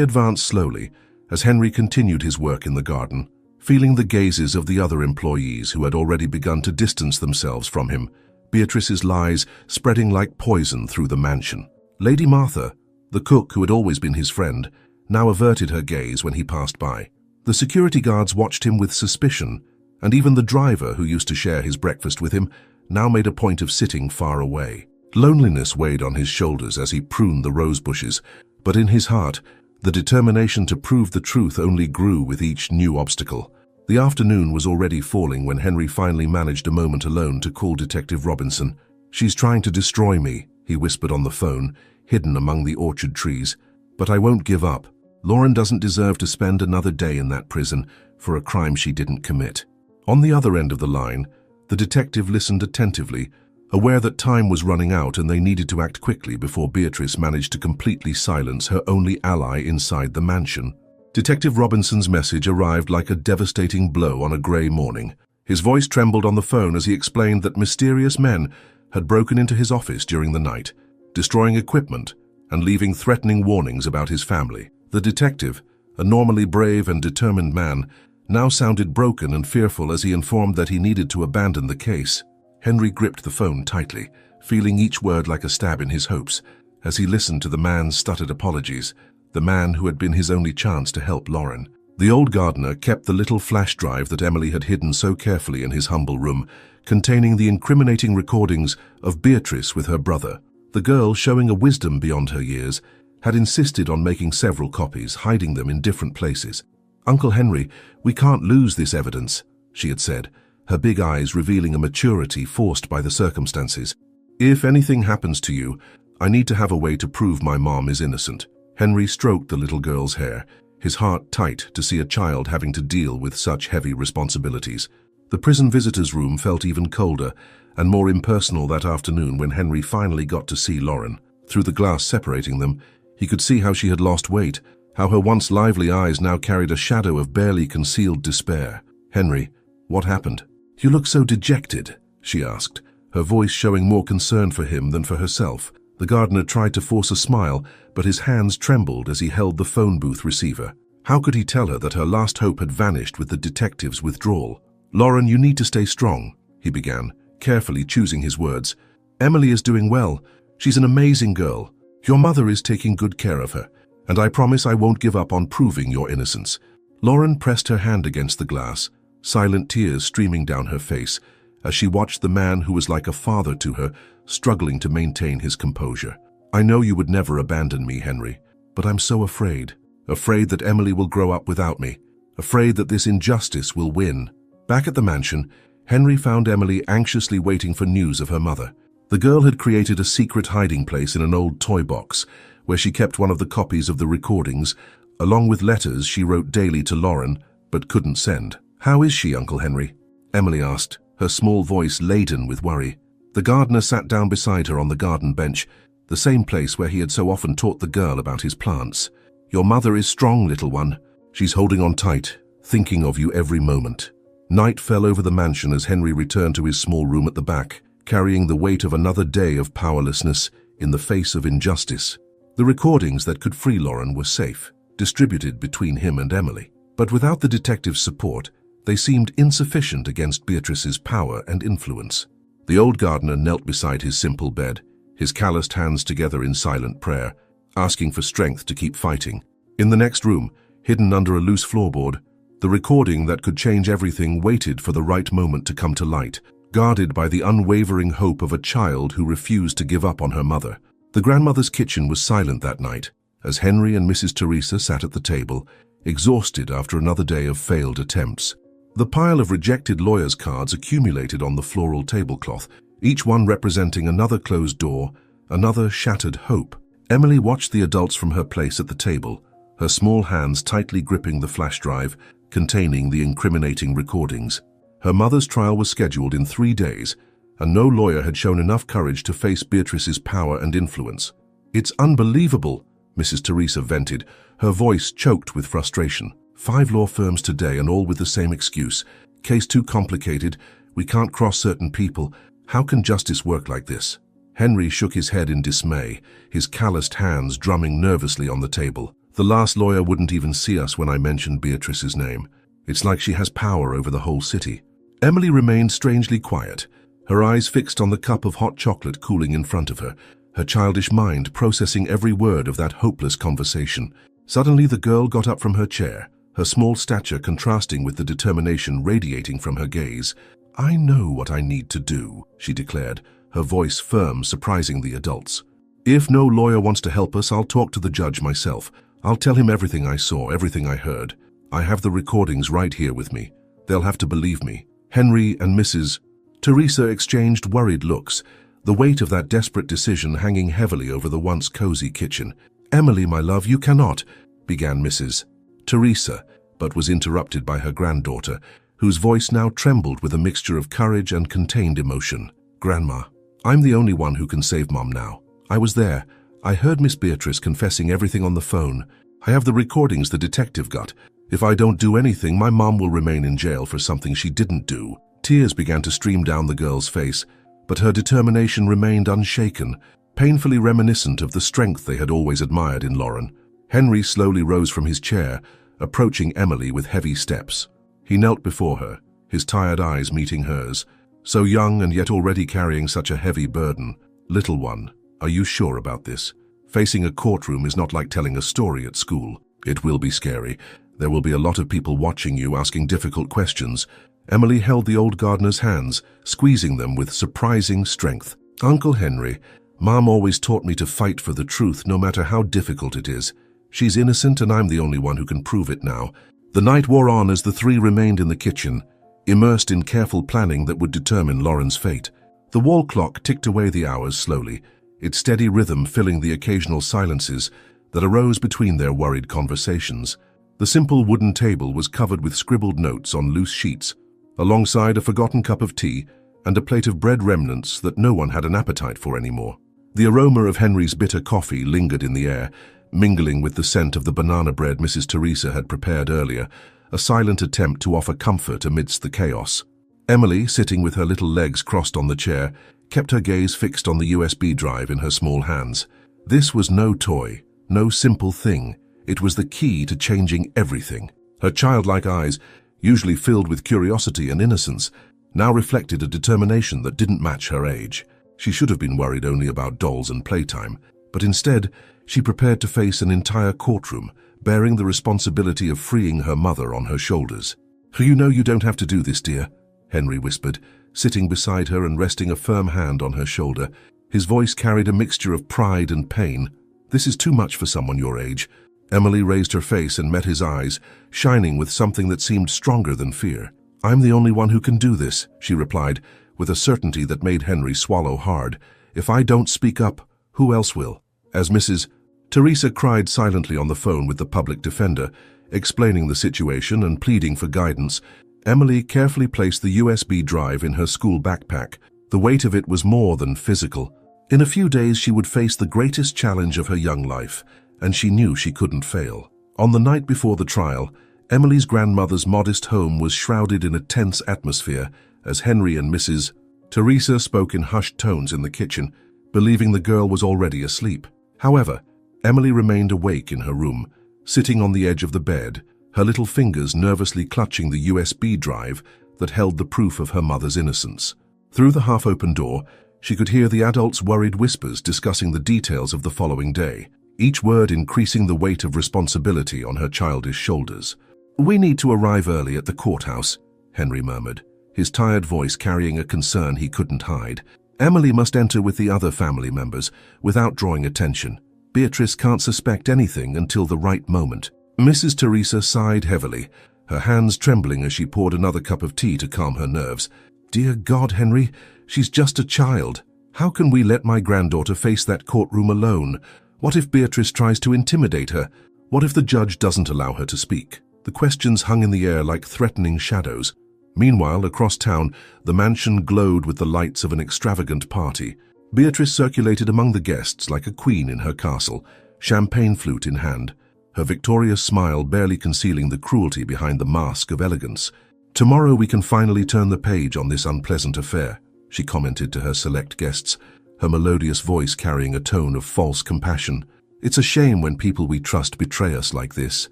A: advanced slowly, as Henry continued his work in the garden, feeling the gazes of the other employees who had already begun to distance themselves from him, Beatrice's lies spreading like poison through the mansion. Lady Martha, the cook who had always been his friend, now averted her gaze when he passed by. The security guards watched him with suspicion, and even the driver who used to share his breakfast with him now made a point of sitting far away. Loneliness weighed on his shoulders as he pruned the rose bushes, but in his heart, the determination to prove the truth only grew with each new obstacle. The afternoon was already falling when Henry finally managed a moment alone to call Detective Robinson. "She's trying to destroy me," he whispered on the phone, hidden among the orchard trees. "But I won't give up. Lauren doesn't deserve to spend another day in that prison for a crime she didn't commit." On the other end of the line, the detective listened attentively, aware that time was running out and they needed to act quickly before Beatrice managed to completely silence her only ally inside the mansion. Detective Robinson's message arrived like a devastating blow on a grey morning. His voice trembled on the phone as he explained that mysterious men had broken into his office during the night, destroying equipment and leaving threatening warnings about his family. The detective, a normally brave and determined man, now sounded broken and fearful as he informed that he needed to abandon the case. Henry gripped the phone tightly, feeling each word like a stab in his hopes, as he listened to the man's stuttered apologies, the man who had been his only chance to help Lauren. The old gardener kept the little flash drive that Emily had hidden so carefully in his humble room, containing the incriminating recordings of Beatrice with her brother. The girl, showing a wisdom beyond her years, had insisted on making several copies, hiding them in different places. "Uncle Henry, we can't lose this evidence," she had said, her big eyes revealing a maturity forced by the circumstances. "If anything happens to you, I need to have a way to prove my mom is innocent." Henry stroked the little girl's hair, his heart tight to see a child having to deal with such heavy responsibilities. The prison visitors' room felt even colder and more impersonal that afternoon when Henry finally got to see Lauren. Through the glass separating them, he could see how she had lost weight, how her once lively eyes now carried a shadow of barely concealed despair. "Henry, what happened?" "You look so dejected," she asked, her voice showing more concern for him than for herself. The gardener tried to force a smile, but his hands trembled as he held the phone booth receiver. How could he tell her that her last hope had vanished with the detective's withdrawal? "Lauren, you need to stay strong," he began, carefully choosing his words. "Emily is doing well. She's an amazing girl. Your mother is taking good care of her, and I promise I won't give up on proving your innocence." Lauren pressed her hand against the glass, silent tears streaming down her face, as she watched the man who was like a father to her, struggling to maintain his composure. "I know you would never abandon me, Henry, but I'm so afraid. Afraid that Emily will grow up without me. Afraid that this injustice will win." Back at the mansion, Henry found Emily anxiously waiting for news of her mother. The girl had created a secret hiding place in an old toy box, where she kept one of the copies of the recordings, along with letters she wrote daily to Lauren, but couldn't send. "How is she, Uncle Henry?" Emily asked, her small voice laden with worry. The gardener sat down beside her on the garden bench, the same place where he had so often taught the girl about his plants. "Your mother is strong, little one. She's holding on tight, thinking of you every moment." Night fell over the mansion as Henry returned to his small room at the back, carrying the weight of another day of powerlessness in the face of injustice. The recordings that could free Lauren were safe, distributed between him and Emily. But without the detective's support, they seemed insufficient against Beatrice's power and influence. The old gardener knelt beside his simple bed, his calloused hands together in silent prayer, asking for strength to keep fighting. In the next room, hidden under a loose floorboard, the recording that could change everything waited for the right moment to come to light, guarded by the unwavering hope of a child who refused to give up on her mother. The grandmother's kitchen was silent that night, as Henry and Mrs. Teresa sat at the table, exhausted after another day of failed attempts. The pile of rejected lawyers' cards accumulated on the floral tablecloth, each one representing another closed door, another shattered hope. Emily watched the adults from her place at the table, her small hands tightly gripping the flash drive containing the incriminating recordings. Her mother's trial was scheduled in 3 days, and no lawyer had shown enough courage to face Beatrice's power and influence. "It's unbelievable," Mrs. Teresa vented, her voice choked with frustration. "5 law firms today and all with the same excuse. Case too complicated. We can't cross certain people. How can justice work like this?" Henry shook his head in dismay, his calloused hands drumming nervously on the table. "The last lawyer wouldn't even see us when I mentioned Beatrice's name. It's like she has power over the whole city." Emily remained strangely quiet, her eyes fixed on the cup of hot chocolate cooling in front of her, her childish mind processing every word of that hopeless conversation. Suddenly the girl got up from her chair, her small stature contrasting with the determination radiating from her gaze. "I know what I need to do," she declared, her voice firm, surprising the adults. "If no lawyer wants to help us, I'll talk to the judge myself. I'll tell him everything I saw, everything I heard. I have the recordings right here with me. They'll have to believe me." Henry and Mrs. Teresa exchanged worried looks, the weight of that desperate decision hanging heavily over the once cozy kitchen. "Emily, my love, you cannot," began Mrs. Teresa, but was interrupted by her granddaughter, whose voice now trembled with a mixture of courage and contained emotion. "Grandma, I'm the only one who can save Mom now. I was there. I heard Miss Beatrice confessing everything on the phone. I have the recordings the detective got. If I don't do anything, my mom will remain in jail for something she didn't do." Tears began to stream down the girl's face, but her determination remained unshaken, painfully reminiscent of the strength they had always admired in Lauren. Henry slowly rose from his chair, approaching Emily with heavy steps. He knelt before her, his tired eyes meeting hers. "So young and yet already carrying such a heavy burden. Little one, are you sure about this? Facing a courtroom is not like telling a story at school. It will be scary. There will be a lot of people watching you, asking difficult questions." Emily held the old gardener's hands, squeezing them with surprising strength. "Uncle Henry, Mom always taught me to fight for the truth, no matter how difficult it is. She's innocent and I'm the only one who can prove it now." The night wore on as the three remained in the kitchen, immersed in careful planning that would determine Lauren's fate. The wall clock ticked away the hours slowly, its steady rhythm filling the occasional silences that arose between their worried conversations. The simple wooden table was covered with scribbled notes on loose sheets, alongside a forgotten cup of tea and a plate of bread remnants that no one had an appetite for anymore. The aroma of Henry's bitter coffee lingered in the air, mingling with the scent of the banana bread Mrs. Teresa had prepared earlier, a silent attempt to offer comfort amidst the chaos. Emily, sitting with her little legs crossed on the chair, kept her gaze fixed on the USB drive in her small hands. This was no toy, no simple thing. It was the key to changing everything. Her childlike eyes, usually filled with curiosity and innocence, now reflected a determination that didn't match her age. She should have been worried only about dolls and playtime, but instead, she prepared to face an entire courtroom, bearing the responsibility of freeing her mother on her shoulders. "You know you don't have to do this, dear," Henry whispered, sitting beside her and resting a firm hand on her shoulder. His voice carried a mixture of pride and pain. "This is too much for someone your age." Emily raised her face and met his eyes, shining with something that seemed stronger than fear. "I'm the only one who can do this," she replied, with a certainty that made Henry swallow hard. "If I don't speak up, who else will?" As Mrs. Teresa cried silently on the phone with the public defender, explaining the situation and pleading for guidance, Emily carefully placed the USB drive in her school backpack. The weight of it was more than physical. In a few days she would face the greatest challenge of her young life, and she knew she couldn't fail. On the night before the trial, Emily's grandmother's modest home was shrouded in a tense atmosphere as Henry and Mrs. Teresa spoke in hushed tones in the kitchen, believing the girl was already asleep. However, Emily remained awake in her room, sitting on the edge of the bed, her little fingers nervously clutching the USB drive that held the proof of her mother's innocence. Through the half-open door, she could hear the adults' worried whispers discussing the details of the following day, each word increasing the weight of responsibility on her childish shoulders. "We need to arrive early at the courthouse," Henry murmured, his tired voice carrying a concern he couldn't hide. "Emily must enter with the other family members without drawing attention. Beatrice can't suspect anything until the right moment." Mrs. Teresa sighed heavily, her hands trembling as she poured another cup of tea to calm her nerves. "Dear God, Henry, she's just a child. How can we let my granddaughter face that courtroom alone? What if Beatrice tries to intimidate her? What if the judge doesn't allow her to speak?" The questions hung in the air like threatening shadows. Meanwhile, across town, the mansion glowed with the lights of an extravagant party. Beatrice circulated among the guests like a queen in her castle, champagne flute in hand, her victorious smile barely concealing the cruelty behind the mask of elegance. "Tomorrow we can finally turn the page on this unpleasant affair," she commented to her select guests, her melodious voice carrying a tone of false compassion. "It's a shame when people we trust betray us like this."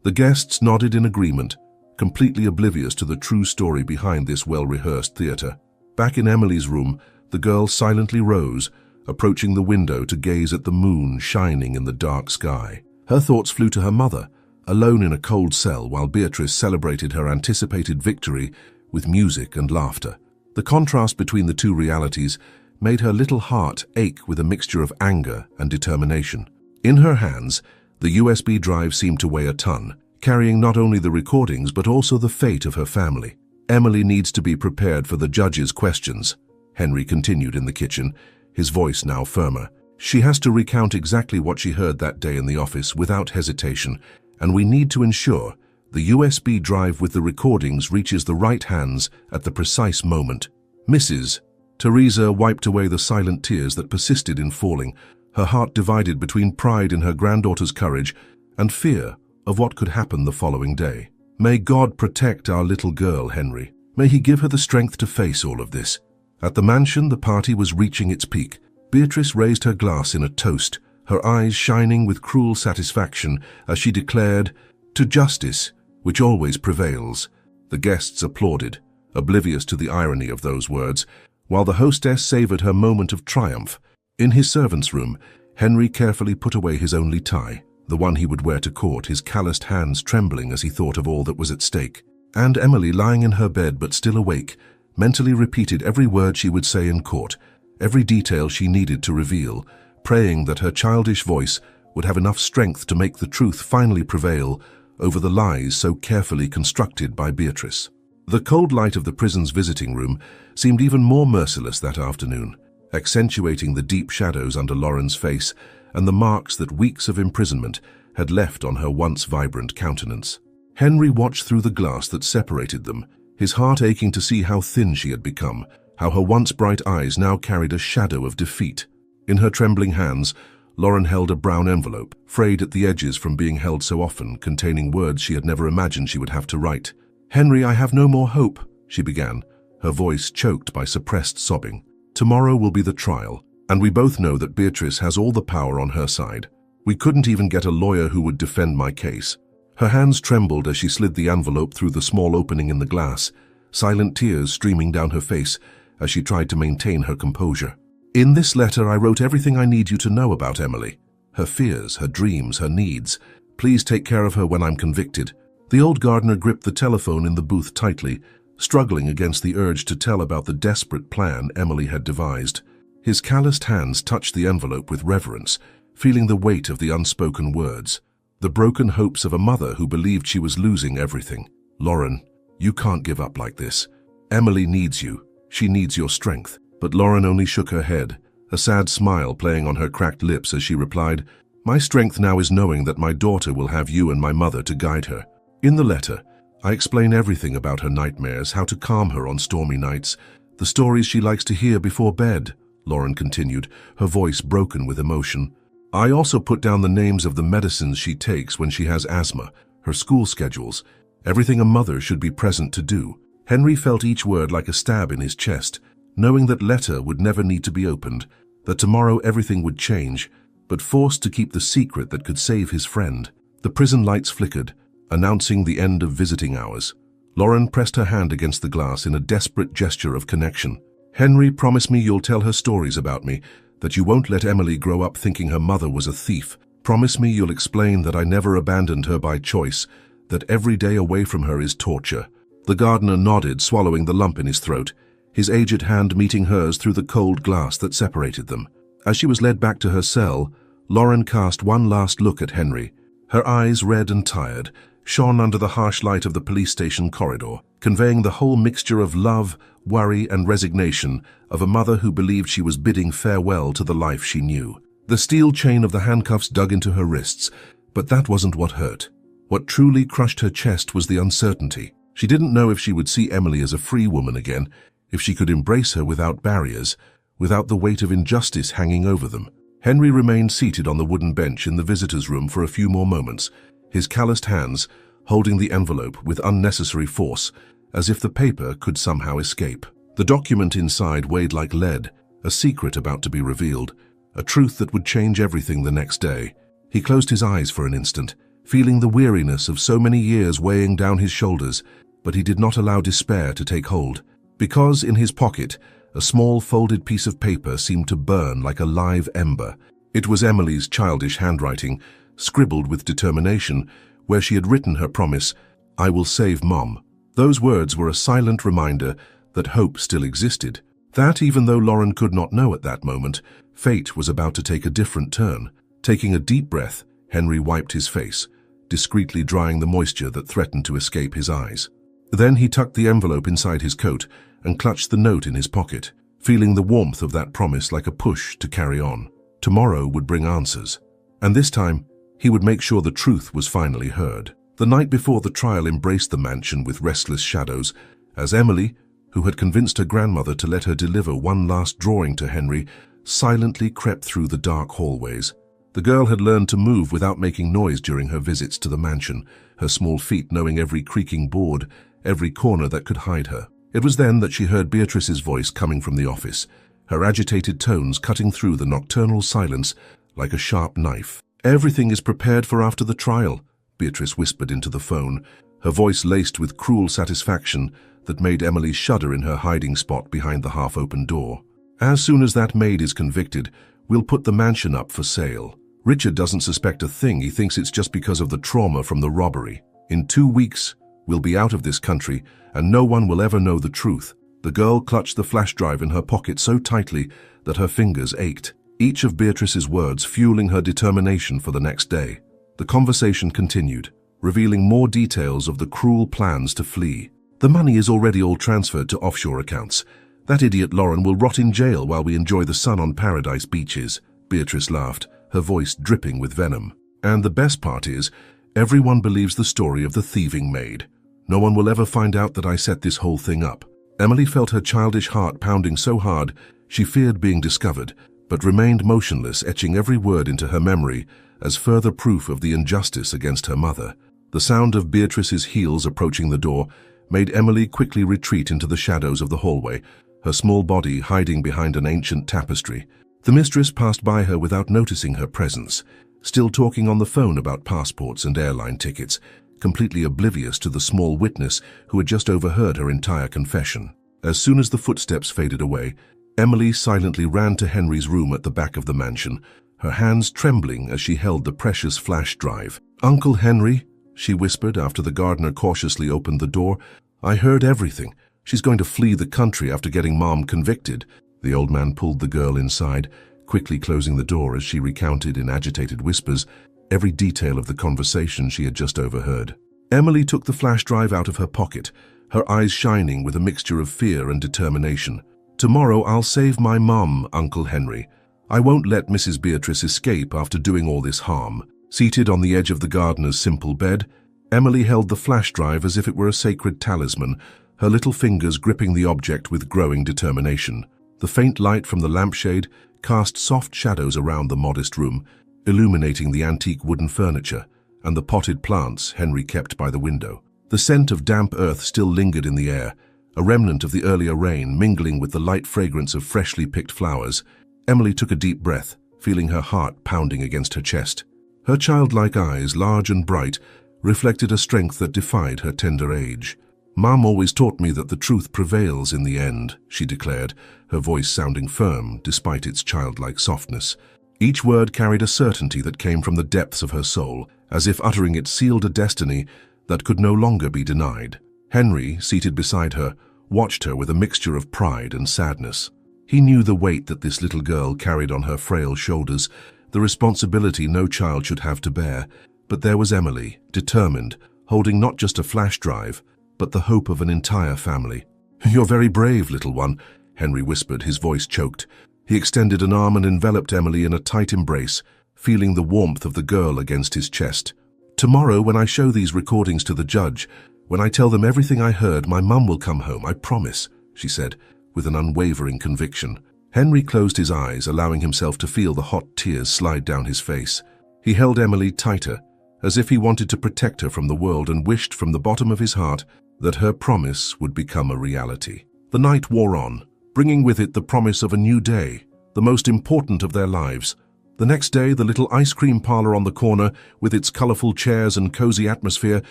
A: The guests nodded in agreement, completely oblivious to the true story behind this well-rehearsed theater. Back in Emily's room, the girl silently rose, approaching the window to gaze at the moon shining in the dark sky. Her thoughts flew to her mother, alone in a cold cell while Beatrice celebrated her anticipated victory with music and laughter. The contrast between the two realities made her little heart ache with a mixture of anger and determination. In her hands, the USB drive seemed to weigh a ton, carrying not only the recordings but also the fate of her family. "Emily needs to be prepared for the judge's questions," Henry continued in the kitchen, his voice now firmer. "She has to recount exactly what she heard that day in the office without hesitation, and we need to ensure the USB drive with the recordings reaches the right hands at the precise moment." "Mrs." Teresa wiped away the silent tears that persisted in falling, her heart divided between pride in her granddaughter's courage and fear of what could happen the following day. "May God protect our little girl, Henry. May He give her the strength to face all of this." At the mansion, the party was reaching its peak. Beatrice raised her glass in a toast, her eyes shining with cruel satisfaction as she declared, "To justice, which always prevails." The guests applauded, oblivious to the irony of those words, while the hostess savored her moment of triumph. In his servant's room, Henry carefully put away his only tie, the one he would wear to court, his calloused hands trembling as he thought of all that was at stake. And Emily, lying in her bed but still awake, mentally repeated every word she would say in court, every detail she needed to reveal, praying that her childish voice would have enough strength to make the truth finally prevail over the lies so carefully constructed by Beatrice. The cold light of the prison's visiting room seemed even more merciless that afternoon, accentuating the deep shadows under Lauren's face and the marks that weeks of imprisonment had left on her once vibrant countenance. Henry watched through the glass that separated them, his heart aching to see how thin she had become, how her once bright eyes now carried a shadow of defeat. In her trembling hands, Lauren held a brown envelope, frayed at the edges from being held so often, containing words she had never imagined she would have to write. "Henry, I have no more hope," she began, her voice choked by suppressed sobbing. "Tomorrow will be the trial, and we both know that Beatrice has all the power on her side. We couldn't even get a lawyer who would defend my case." Her hands trembled as she slid the envelope through the small opening in the glass, silent tears streaming down her face as she tried to maintain her composure. "In this letter I wrote everything I need you to know about Emily. Her fears, her dreams, her needs. Please take care of her when I'm convicted." The old gardener gripped the telephone in the booth tightly, struggling against the urge to tell about the desperate plan Emily had devised. His calloused hands touched the envelope with reverence, feeling the weight of the unspoken words, the broken hopes of a mother who believed she was losing everything. "Lauren, you can't give up like this. Emily needs you. She needs your strength." But Lauren only shook her head, a sad smile playing on her cracked lips as she replied, "My strength now is knowing that my daughter will have you and my mother to guide her." In the letter, I explain everything about her nightmares, how to calm her on stormy nights, the stories she likes to hear before bed, Lauren continued, her voice broken with emotion. "I also put down the names of the medicines she takes when she has asthma, her school schedules, everything a mother should be present to do." Henry felt each word like a stab in his chest, knowing that letter would never need to be opened, that tomorrow everything would change, but forced to keep the secret that could save his friend. The prison lights flickered, announcing the end of visiting hours. Lauren pressed her hand against the glass in a desperate gesture of connection. "Henry, promise me you'll tell her stories about me, that you won't let Emily grow up thinking her mother was a thief. Promise me you'll explain that I never abandoned her by choice, that every day away from her is torture." The gardener nodded, swallowing the lump in his throat, his aged hand meeting hers through the cold glass that separated them. As she was led back to her cell, Lauren cast one last look at Henry. Her eyes, red and tired, shone under the harsh light of the police station corridor, conveying the whole mixture of love, worry, and resignation of a mother who believed she was bidding farewell to the life she knew. The steel chain of the handcuffs dug into her wrists, but that wasn't what hurt. What truly crushed her chest was the uncertainty. She didn't know if she would see Emily as a free woman again, if she could embrace her without barriers, without the weight of injustice hanging over them. Henry remained seated on the wooden bench in the visitor's room for a few more moments, his calloused hands holding the envelope with unnecessary force, as if the paper could somehow escape. The document inside weighed like lead, a secret about to be revealed, a truth that would change everything the next day. He closed his eyes for an instant, feeling the weariness of so many years weighing down his shoulders, but he did not allow despair to take hold, because in his pocket, a small folded piece of paper seemed to burn like a live ember. It was Emily's childish handwriting, scribbled with determination, where she had written her promise, "I will save Mom." Those words were a silent reminder that hope still existed, that even though Lauren could not know at that moment, fate was about to take a different turn. Taking a deep breath, Henry wiped his face, discreetly drying the moisture that threatened to escape his eyes. Then he tucked the envelope inside his coat and clutched the note in his pocket, feeling the warmth of that promise like a push to carry on. Tomorrow would bring answers, and this time he would make sure the truth was finally heard. The night before the trial embraced the mansion with restless shadows, as Emily, who had convinced her grandmother to let her deliver one last drawing to Henry, silently crept through the dark hallways. The girl had learned to move without making noise during her visits to the mansion, her small feet knowing every creaking board, every corner that could hide her. It was then that she heard Beatrice's voice coming from the office, her agitated tones cutting through the nocturnal silence like a sharp knife. "Everything is prepared for after the trial," Beatrice whispered into the phone, her voice laced with cruel satisfaction that made Emily shudder in her hiding spot behind the half-open door. "As soon as that maid is convicted, we'll put the mansion up for sale. Richard doesn't suspect a thing. He thinks it's just because of the trauma from the robbery. In 2 weeks, we'll be out of this country, and no one will ever know the truth." The girl clutched the flash drive in her pocket so tightly that her fingers ached, each of Beatrice's words fueling her determination for the next day. The conversation continued, revealing more details of the cruel plans to flee. "The money is already all transferred to offshore accounts. That idiot Lauren will rot in jail while we enjoy the sun on paradise beaches," Beatrice laughed, her voice dripping with venom. "And the best part is, everyone believes the story of the thieving maid. No one will ever find out that I set this whole thing up." Emily felt her childish heart pounding so hard she feared being discovered, but remained motionless, etching every word into her memory as further proof of the injustice against her mother. The sound of Beatrice's heels approaching the door made Emily quickly retreat into the shadows of the hallway, her small body hiding behind an ancient tapestry. The mistress passed by her without noticing her presence, still talking on the phone about passports and airline tickets, completely oblivious to the small witness who had just overheard her entire confession. As soon as the footsteps faded away, Emily silently ran to Henry's room at the back of the mansion, her hands trembling as she held the precious flash drive. "Uncle Henry," she whispered after the gardener cautiously opened the door, "I heard everything. She's going to flee the country after getting Mom convicted." The old man pulled the girl inside, quickly closing the door as she recounted in agitated whispers every detail of the conversation she had just overheard. Emily took the flash drive out of her pocket, her eyes shining with a mixture of fear and determination. "Tomorrow I'll save my mom, Uncle Henry. I won't let Mrs. Beatrice escape after doing all this harm." Seated on the edge of the gardener's simple bed, Emily held the flash drive as if it were a sacred talisman, her little fingers gripping the object with growing determination. The faint light from the lampshade cast soft shadows around the modest room, illuminating the antique wooden furniture and the potted plants Henry kept by the window. The scent of damp earth still lingered in the air, a remnant of the earlier rain mingling with the light fragrance of freshly picked flowers. Emily took a deep breath, feeling her heart pounding against her chest. Her childlike eyes, large and bright, reflected a strength that defied her tender age. "Mom always taught me that the truth prevails in the end," she declared, her voice sounding firm despite its childlike softness. Each word carried a certainty that came from the depths of her soul, as if uttering it sealed a destiny that could no longer be denied. Henry, seated beside her, watched her with a mixture of pride and sadness. He knew the weight that this little girl carried on her frail shoulders, the responsibility no child should have to bear. But there was Emily, determined, holding not just a flash drive, but the hope of an entire family. "You're very brave, little one," Henry whispered, his voice choked. He extended an arm and enveloped Emily in a tight embrace, feeling the warmth of the girl against his chest. "Tomorrow, when I show these recordings to the judge, When I tell them everything I heard, my mum will come home, I promise, she said, with an unwavering conviction. Henry closed his eyes, allowing himself to feel the hot tears slide down his face. He held Emily tighter, as if he wanted to protect her from the world, and wished from the bottom of his heart that her promise would become a reality. The night wore on, bringing with it the promise of a new day, the most important of their lives. The next day, the little ice cream parlor on the corner, with its colorful chairs and cozy atmosphere,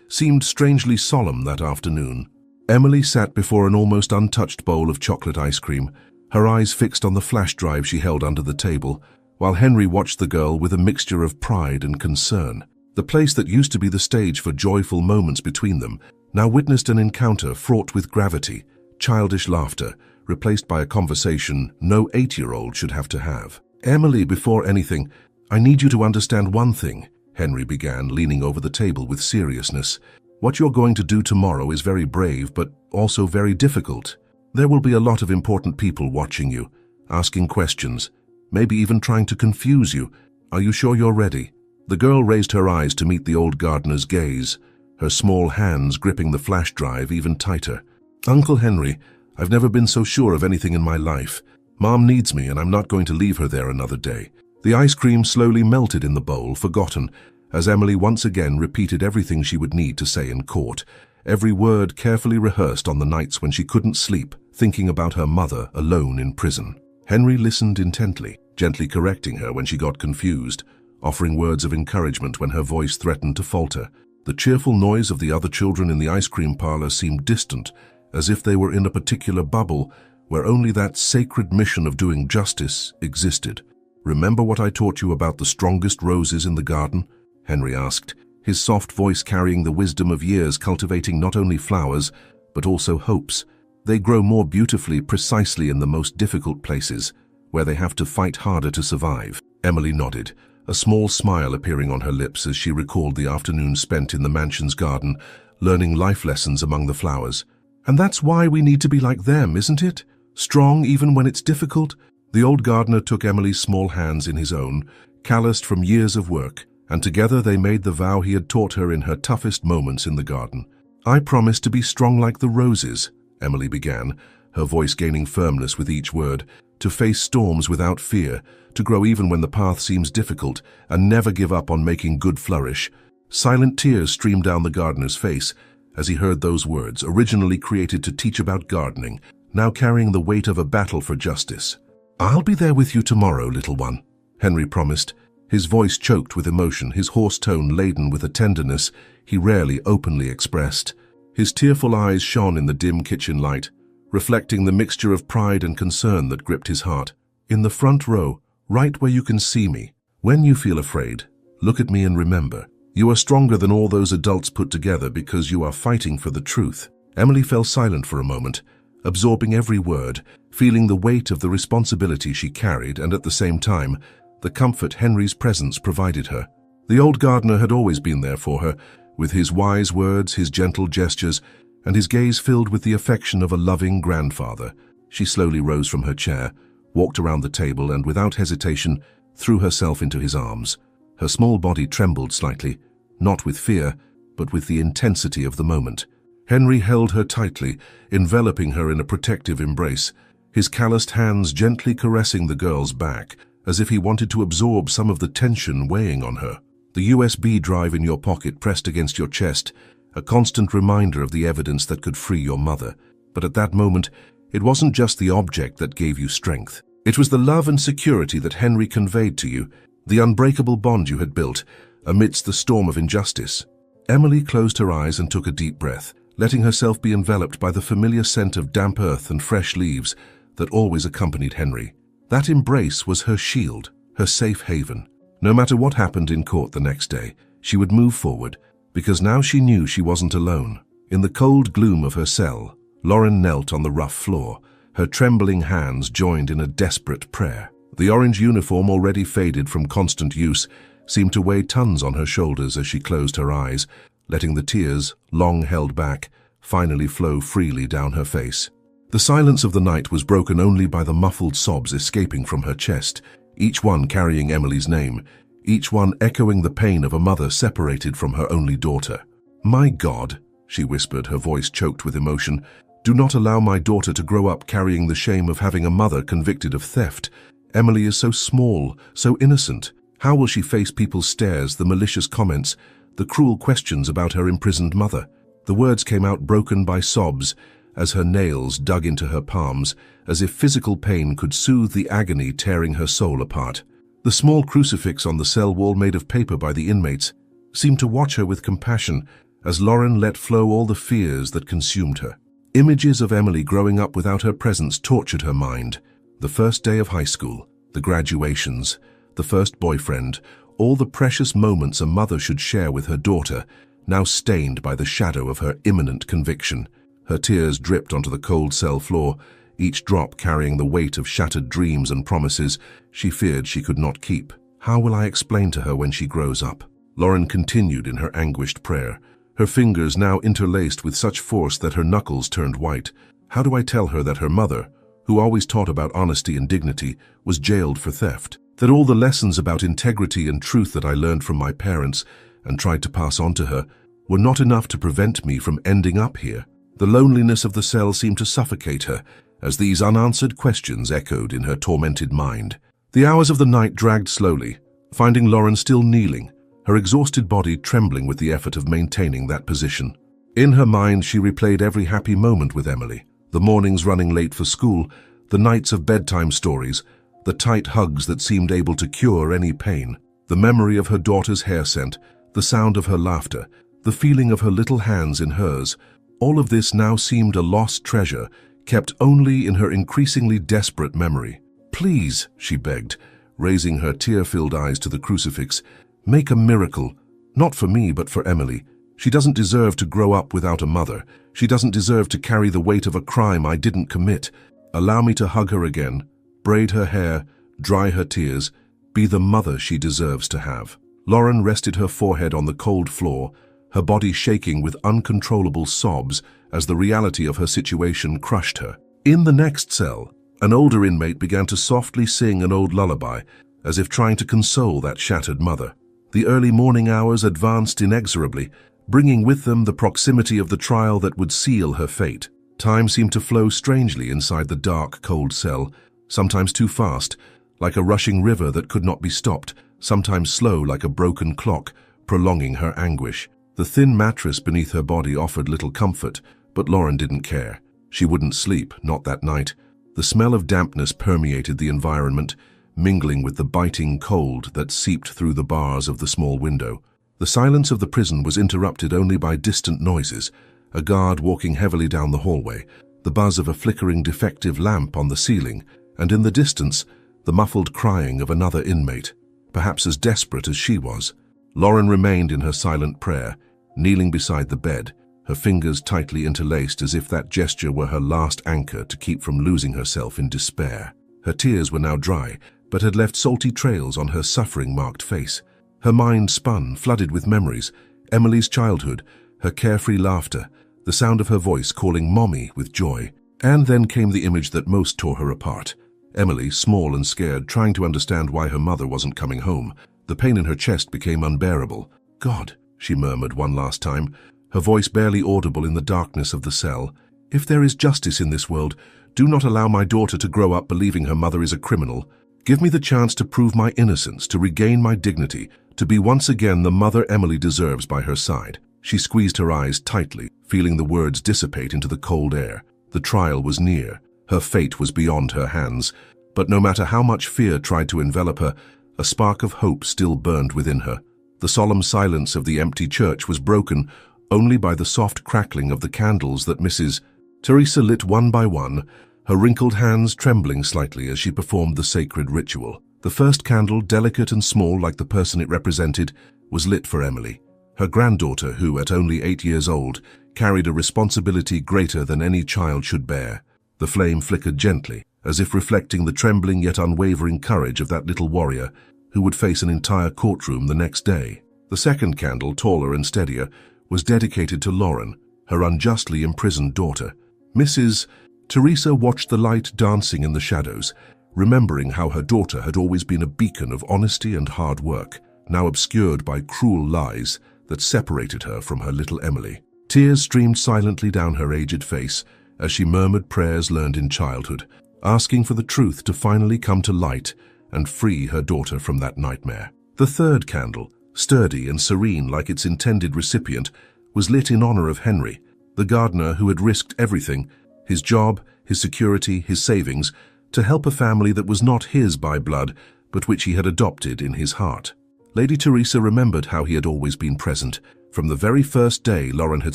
A: seemed strangely solemn that afternoon. Emily sat before an almost untouched bowl of chocolate ice cream, her eyes fixed on the flash drive she held under the table, while Henry watched the girl with a mixture of pride and concern. The place that used to be the stage for joyful moments between them now witnessed an encounter fraught with gravity, childish laughter, replaced by a conversation no 8-year-old should have to have. Emily, before anything, I need you to understand one thing, Henry began, leaning over the table with seriousness. What you're going to do tomorrow is very brave, but also very difficult. There will be a lot of important people watching you, asking questions, maybe even trying to confuse you. Are you sure you're ready? The girl raised her eyes to meet the old gardener's gaze, her small hands gripping the flash drive even tighter. Uncle Henry, I've never been so sure of anything in my life. Mom needs me, and I'm not going to leave her there another day. The ice cream slowly melted in the bowl, forgotten, as Emily once again repeated everything she would need to say in court, every word carefully rehearsed on the nights when she couldn't sleep, thinking about her mother alone in prison. Henry listened intently, gently correcting her when she got confused, offering words of encouragement when her voice threatened to falter. The cheerful noise of the other children in the ice cream parlor seemed distant, as if they were in a particular bubble where only that sacred mission of doing justice existed. Remember what I taught you about the strongest roses in the garden? Henry asked, his soft voice carrying the wisdom of years cultivating not only flowers, but also hopes. They grow more beautifully precisely in the most difficult places, where they have to fight harder to survive. Emily nodded, a small smile appearing on her lips as she recalled the afternoon spent in the mansion's garden, learning life lessons among the flowers. And that's why we need to be like them, isn't it? Strong even when it's difficult. The old gardener took Emily's small hands in his own, calloused from years of work, and together they made the vow he had taught her in her toughest moments in the garden. I promise to be strong like the roses, Emily began, her voice gaining firmness with each word, to face storms without fear, to grow even when the path seems difficult, and never give up on making good flourish. Silent tears streamed down the gardener's face as he heard those words, originally created to teach about gardening, now carrying the weight of a battle for justice. I'll be there with you tomorrow, little one, Henry promised, his voice choked with emotion, his hoarse tone laden with a tenderness he rarely openly expressed. His tearful eyes shone in the dim kitchen light, reflecting the mixture of pride and concern that gripped his heart. In the front row, right where you can see me, when you feel afraid, look at me and remember, you are stronger than all those adults put together because you are fighting for the truth. Emily fell silent for a moment, absorbing every word, feeling the weight of the responsibility she carried and at the same time, the comfort Henry's presence provided her. The old gardener had always been there for her, with his wise words, his gentle gestures, and his gaze filled with the affection of a loving grandfather. She slowly rose from her chair, walked around the table, and without hesitation, threw herself into his arms. Her small body trembled slightly, not with fear, but with the intensity of the moment. Henry held her tightly, enveloping her in a protective embrace, his calloused hands gently caressing the girl's back, as if he wanted to absorb some of the tension weighing on her. The USB drive in your pocket pressed against your chest, a constant reminder of the evidence that could free your mother. But at that moment, it wasn't just the object that gave you strength. It was the love and security that Henry conveyed to you, the unbreakable bond you had built amidst the storm of injustice. Emily closed her eyes and took a deep breath, letting herself be enveloped by the familiar scent of damp earth and fresh leaves that always accompanied Henry. That embrace was her shield, her safe haven. No matter what happened in court the next day, she would move forward, because now she knew she wasn't alone. In the cold gloom of her cell, Lauren knelt on the rough floor, her trembling hands joined in a desperate prayer. The orange uniform, already faded from constant use, seemed to weigh tons on her shoulders as she closed her eyes, letting the tears, long held back, finally flow freely down her face. The silence of the night was broken only by the muffled sobs escaping from her chest, each one carrying Emily's name, each one echoing the pain of a mother separated from her only daughter. My God, she whispered, her voice choked with emotion. "Do not allow my daughter to grow up carrying the shame of having a mother convicted of theft. Emily is so small, so innocent. How will she face people's stares, the malicious comments, the cruel questions about her imprisoned mother?" The words came out broken by sobs as her nails dug into her palms, as if physical pain could soothe the agony tearing her soul apart. The small crucifix on the cell wall, made of paper by the inmates, seemed to watch her with compassion as Lauren let flow all the fears that consumed her. Images of Emily growing up without her presence tortured her mind. The first day of high school, the graduations, the first boyfriend, all the precious moments a mother should share with her daughter, now stained by the shadow of her imminent conviction. Her tears dripped onto the cold cell floor, each drop carrying the weight of shattered dreams and promises she feared she could not keep. "How will I explain to her when she grows up?" Lauren continued in her anguished prayer, her fingers now interlaced with such force that her knuckles turned white. "How do I tell her that her mother, who always taught about honesty and dignity, was jailed for theft? That all the lessons about integrity and truth that I learned from my parents and tried to pass on to her were not enough to prevent me from ending up here?" The loneliness of the cell seemed to suffocate her as these unanswered questions echoed in her tormented mind. The hours of the night dragged slowly, finding Lauren still kneeling, her exhausted body trembling with the effort of maintaining that position. In her mind, she replayed every happy moment with Emily, the mornings running late for school, the nights of bedtime stories, the tight hugs that seemed able to cure any pain, the memory of her daughter's hair scent, the sound of her laughter, the feeling of her little hands in hers. All of this now seemed a lost treasure, kept only in her increasingly desperate memory. "Please," she begged, raising her tear-filled eyes to the crucifix, "make a miracle, not for me but for Emily. She doesn't deserve to grow up without a mother. She doesn't deserve to carry the weight of a crime I didn't commit. Allow me to hug her again, braid her hair, dry her tears, be the mother she deserves to have." Lauren rested her forehead on the cold floor, her body shaking with uncontrollable sobs as the reality of her situation crushed her. In the next cell, an older inmate began to softly sing an old lullaby, as if trying to console that shattered mother. The early morning hours advanced inexorably, bringing with them the proximity of the trial that would seal her fate. Time seemed to flow strangely inside the dark, cold cell, sometimes too fast, like a rushing river that could not be stopped, sometimes slow like a broken clock, prolonging her anguish. The thin mattress beneath her body offered little comfort, but Lauren didn't care. She wouldn't sleep, not that night. The smell of dampness permeated the environment, mingling with the biting cold that seeped through the bars of the small window. The silence of the prison was interrupted only by distant noises, a guard walking heavily down the hallway, the buzz of a flickering defective lamp on the ceiling, and in the distance, the muffled crying of another inmate, perhaps as desperate as she was. Lauren remained in her silent prayer, kneeling beside the bed, her fingers tightly interlaced as if that gesture were her last anchor to keep from losing herself in despair. Her tears were now dry, but had left salty trails on her suffering-marked face. Her mind spun, flooded with memories, Emily's childhood, her carefree laughter, the sound of her voice calling Mommy with joy. And then came the image that most tore her apart. Emily, small and scared, trying to understand why her mother wasn't coming home. The pain in her chest became unbearable. "God," she murmured one last time, her voice barely audible in the darkness of the cell. "If there is justice in this world, do not allow my daughter to grow up believing her mother is a criminal. Give me the chance to prove my innocence, to regain my dignity, to be once again the mother Emily deserves by her side." She squeezed her eyes tightly, feeling the words dissipate into the cold air. The trial was near. Her fate was beyond her hands. But no matter how much fear tried to envelop her, a spark of hope still burned within her. The solemn silence of the empty church was broken only by the soft crackling of the candles that Mrs. Teresa lit one by one, her wrinkled hands trembling slightly as she performed the sacred ritual. The first candle, delicate and small like the person it represented, was lit for Emily, her granddaughter who, at only 8 years old, carried a responsibility greater than any child should bear. The flame flickered gently, as if reflecting the trembling yet unwavering courage of that little warrior who would face an entire courtroom the next day. The second candle, taller and steadier, was dedicated to Lauren, her unjustly imprisoned daughter. Mrs. Teresa watched the light dancing in the shadows, remembering how her daughter had always been a beacon of honesty and hard work, now obscured by cruel lies that separated her from her little Emily. Tears streamed silently down her aged face as she murmured prayers learned in childhood, asking for the truth to finally come to light and free her daughter from that nightmare. The third candle, sturdy and serene like its intended recipient, was lit in honor of Henry, the gardener who had risked everything, his job, his security, his savings, to help a family that was not his by blood, but which he had adopted in his heart. Lady Teresa remembered how he had always been present. From the very first day Lauren had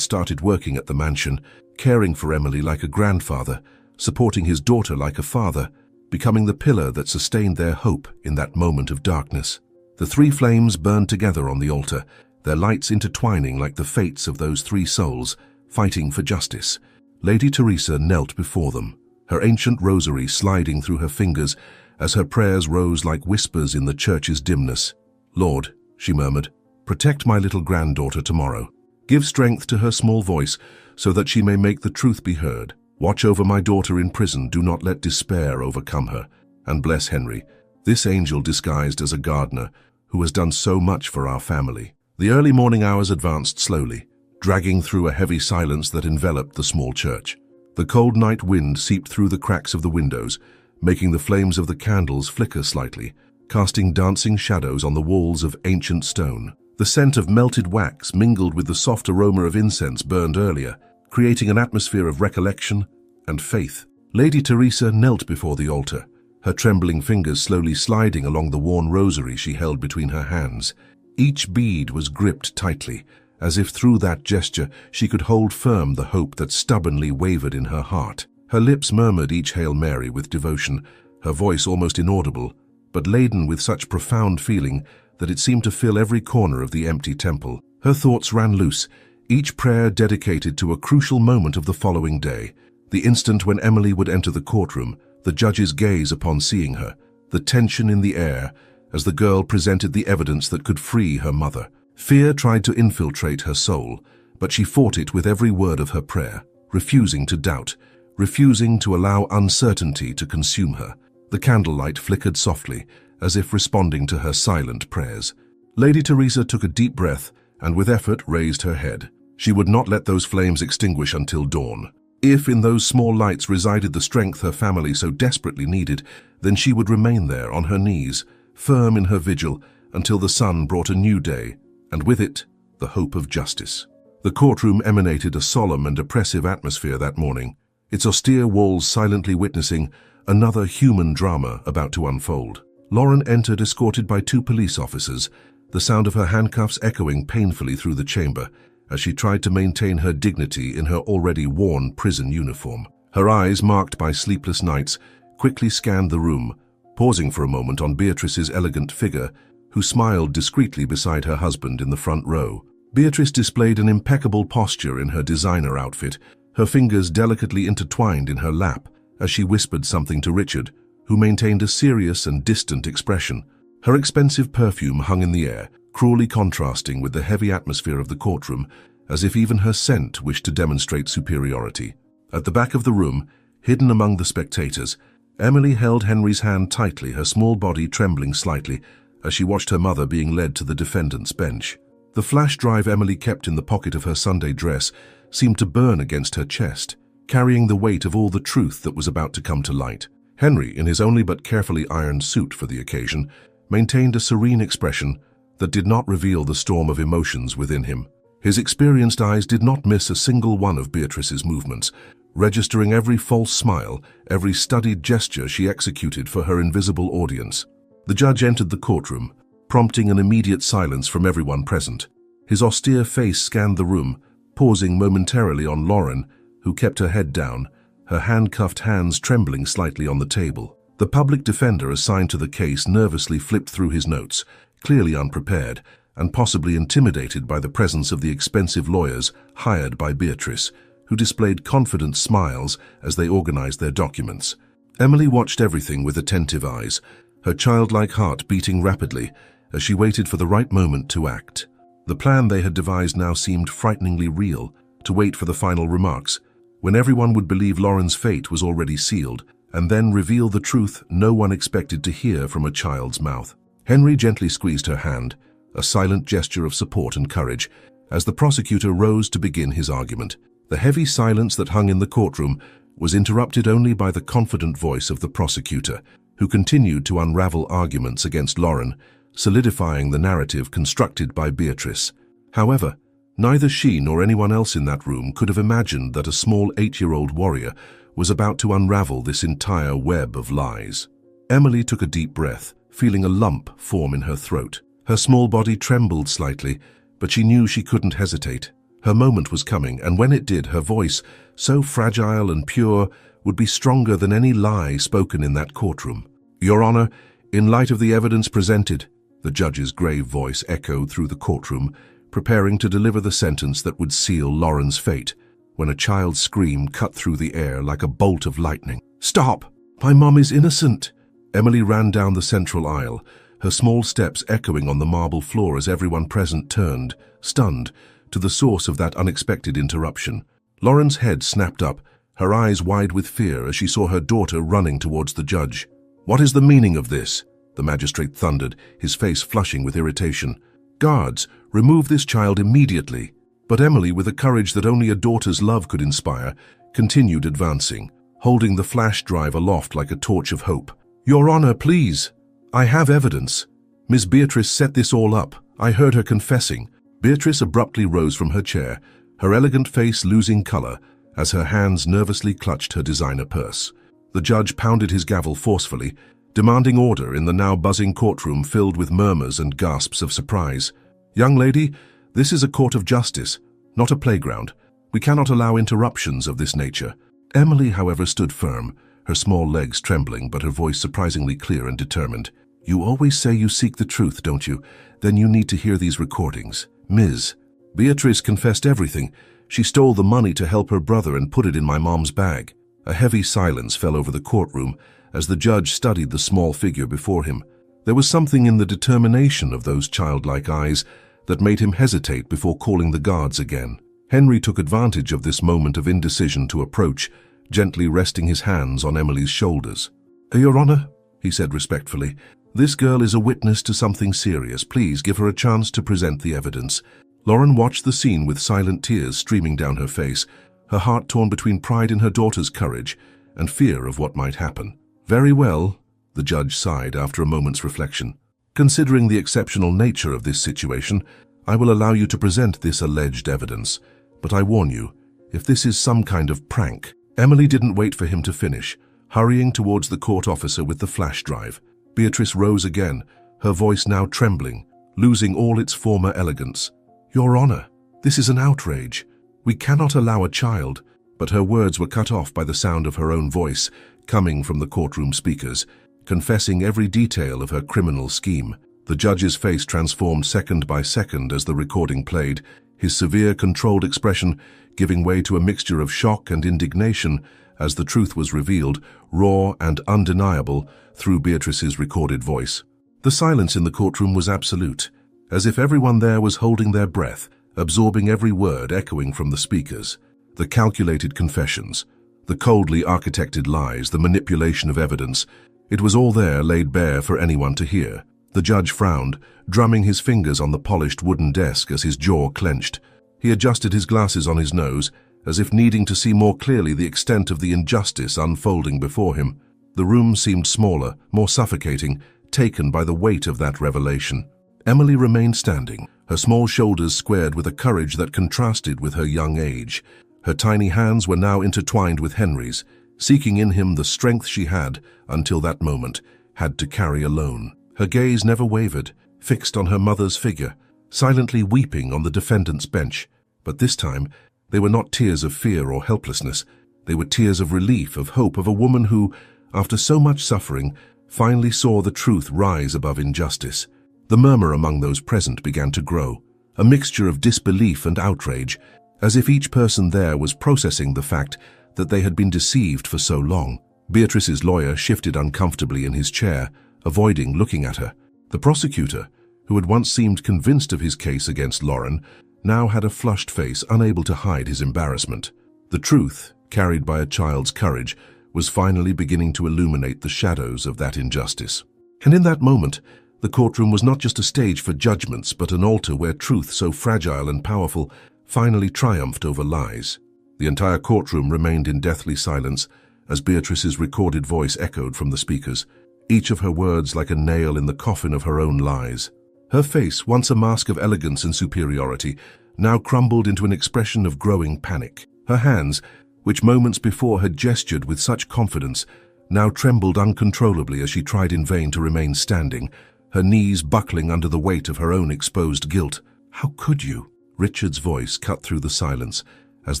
A: started working at the mansion, caring for Emily like a grandfather, supporting his daughter like a father, becoming the pillar that sustained their hope in that moment of darkness. The three flames burned together on the altar, their lights intertwining like the fates of those three souls, fighting for justice. Lady Teresa knelt before them, her ancient rosary sliding through her fingers as her prayers rose like whispers in the church's dimness. "Lord," she murmured, "protect my little granddaughter tomorrow. Give strength to her small voice so that she may make the truth be heard. Watch over my daughter in prison, do not let despair overcome her. And bless Henry, this angel disguised as a gardener who has done so much for our family." The early morning hours advanced slowly, dragging through a heavy silence that enveloped the small church. The cold night wind seeped through the cracks of the windows, making the flames of the candles flicker slightly, casting dancing shadows on the walls of ancient stone. The scent of melted wax mingled with the soft aroma of incense burned earlier, creating an atmosphere of recollection and faith. Lady Teresa knelt before the altar, her trembling fingers slowly sliding along the worn rosary she held between her hands. Each bead was gripped tightly, as if through that gesture she could hold firm the hope that stubbornly wavered in her heart. Her lips murmured each Hail Mary with devotion, her voice almost inaudible, but laden with such profound feeling that it seemed to fill every corner of the empty temple. Her thoughts ran loose, each prayer dedicated to a crucial moment of the following day, the instant when Emily would enter the courtroom, the judge's gaze upon seeing her, the tension in the air as the girl presented the evidence that could free her mother. Fear tried to infiltrate her soul, but she fought it with every word of her prayer, refusing to doubt, refusing to allow uncertainty to consume her. The candlelight flickered softly, as if responding to her silent prayers. Lady Teresa took a deep breath and with effort raised her head. She would not let those flames extinguish until dawn. If in those small lights resided the strength her family so desperately needed, then she would remain there on her knees, firm in her vigil, until the sun brought a new day, and with it, the hope of justice. The courtroom emanated a solemn and oppressive atmosphere that morning, its austere walls silently witnessing another human drama about to unfold. Lauren entered escorted by 2 police officers, the sound of her handcuffs echoing painfully through the chamber as she tried to maintain her dignity in her already worn prison uniform. Her eyes, marked by sleepless nights, quickly scanned the room, pausing for a moment on Beatrice's elegant figure, who smiled discreetly beside her husband in the front row. Beatrice displayed an impeccable posture in her designer outfit, her fingers delicately intertwined in her lap as she whispered something to Richard, who maintained a serious and distant expression. Her expensive perfume hung in the air, cruelly contrasting with the heavy atmosphere of the courtroom, as if even her scent wished to demonstrate superiority. At the back of the room, hidden among the spectators, Emily held Henry's hand tightly, her small body trembling slightly as she watched her mother being led to the defendant's bench. The flash drive Emily kept in the pocket of her Sunday dress seemed to burn against her chest, carrying the weight of all the truth that was about to come to light. Henry, in his only but carefully ironed suit for the occasion, maintained a serene expression that did not reveal the storm of emotions within him. His experienced eyes did not miss a single one of Beatrice's movements, registering every false smile, every studied gesture she executed for her invisible audience. The judge entered the courtroom, prompting an immediate silence from everyone present. His austere face scanned the room, pausing momentarily on Lauren, who kept her head down, her handcuffed hands trembling slightly on the table. The public defender assigned to the case nervously flipped through his notes, clearly unprepared, and possibly intimidated by the presence of the expensive lawyers hired by Beatrice, who displayed confident smiles as they organized their documents. Emily watched everything with attentive eyes, her childlike heart beating rapidly as she waited for the right moment to act. The plan they had devised now seemed frighteningly real, to wait for the final remarks, when everyone would believe Lauren's fate was already sealed, and then reveal the truth no one expected to hear from a child's mouth. Henry gently squeezed her hand, a silent gesture of support and courage, as the prosecutor rose to begin his argument. The heavy silence that hung in the courtroom was interrupted only by the confident voice of the prosecutor, who continued to unravel arguments against Lauren, solidifying the narrative constructed by Beatrice. However, neither she nor anyone else in that room could have imagined that a small 8-year-old warrior was about to unravel this entire web of lies. Emily took a deep breath, feeling a lump form in her throat. Her small body trembled slightly, but she knew she couldn't hesitate. Her moment was coming, and when it did, her voice, so fragile and pure, would be stronger than any lie spoken in that courtroom. "Your Honor, in light of the evidence presented," the judge's grave voice echoed through the courtroom, preparing to deliver the sentence that would seal Lauren's fate, when a child's scream cut through the air like a bolt of lightning. "Stop! My mom is innocent!" Emily ran down the central aisle, her small steps echoing on the marble floor as everyone present turned, stunned, to the source of that unexpected interruption. Lauren's head snapped up, her eyes wide with fear as she saw her daughter running towards the judge. "What is the meaning of this?" the magistrate thundered, his face flushing with irritation. "Guards, remove this child immediately." But Emily, with a courage that only a daughter's love could inspire, continued advancing, holding the flash drive aloft like a torch of hope. "Your Honor, please. I have evidence. Miss Beatrice set this all up. I heard her confessing." Beatrice abruptly rose from her chair, her elegant face losing color as her hands nervously clutched her designer purse. The judge pounded his gavel forcefully, demanding order in the now buzzing courtroom filled with murmurs and gasps of surprise. "Young lady, this is a court of justice, not a playground. We cannot allow interruptions of this nature." Emily, however, stood firm, her small legs trembling but her voice surprisingly clear and determined. "You always say you seek the truth, don't you? Then you need to hear these recordings. Ms. Beatrice confessed everything. She stole the money to help her brother and put it in my mom's bag." A heavy silence fell over the courtroom as the judge studied the small figure before him. There was something in the determination of those childlike eyes that made him hesitate before calling the guards again. Henry took advantage of this moment of indecision to approach, gently resting his hands on Emily's shoulders. "Your Honor," he said respectfully, "this girl is a witness to something serious. Please give her a chance to present the evidence." Lauren watched the scene with silent tears streaming down her face, her heart torn between pride in her daughter's courage and fear of what might happen. "Very well," the judge sighed after a moment's reflection. "Considering the exceptional nature of this situation, I will allow you to present this alleged evidence. But I warn you, if this is some kind of prank..." Emily didn't wait for him to finish, hurrying towards the court officer with the flash drive. Beatrice rose again, her voice now trembling, losing all its former elegance. "Your Honor, this is an outrage. We cannot allow a child..." But her words were cut off by the sound of her own voice, coming from the courtroom speakers, confessing every detail of her criminal scheme. The judge's face transformed second by second as the recording played, his severe, controlled expression giving way to a mixture of shock and indignation as the truth was revealed, raw and undeniable, through Beatrice's recorded voice. The silence in the courtroom was absolute, as if everyone there was holding their breath, absorbing every word echoing from the speakers. The calculated confessions, the coldly architected lies, the manipulation of evidence, it was all there laid bare for anyone to hear. The judge frowned, drumming his fingers on the polished wooden desk as his jaw clenched. He adjusted his glasses on his nose, as if needing to see more clearly the extent of the injustice unfolding before him. The room seemed smaller, more suffocating, taken by the weight of that revelation. Emily remained standing, her small shoulders squared with a courage that contrasted with her young age. Her tiny hands were now intertwined with Henry's, seeking in him the strength she had, until that moment, had to carry alone. Her gaze never wavered, fixed on her mother's figure, silently weeping on the defendant's bench. But this time, they were not tears of fear or helplessness. They were tears of relief, of hope, of a woman who, after so much suffering, finally saw the truth rise above injustice. The murmur among those present began to grow, a mixture of disbelief and outrage, as if each person there was processing the fact that they had been deceived for so long. Beatrice's lawyer shifted uncomfortably in his chair, avoiding looking at her. The prosecutor, who had once seemed convinced of his case against Lauren, now had a flushed face, unable to hide his embarrassment. The truth, carried by a child's courage, was finally beginning to illuminate the shadows of that injustice. And in that moment, The courtroom was not just a stage for judgments, but an altar where truth, so fragile and powerful, finally triumphed over lies. The entire courtroom remained in deathly silence as Beatrice's recorded voice echoed from the speakers, each of her words like a nail in the coffin of her own lies. Her face, once a mask of elegance and superiority, now crumbled into an expression of growing panic. Her hands, which moments before had gestured with such confidence, now trembled uncontrollably as she tried in vain to remain standing, her knees buckling under the weight of her own exposed guilt. "How could you?" Richard's voice cut through the silence as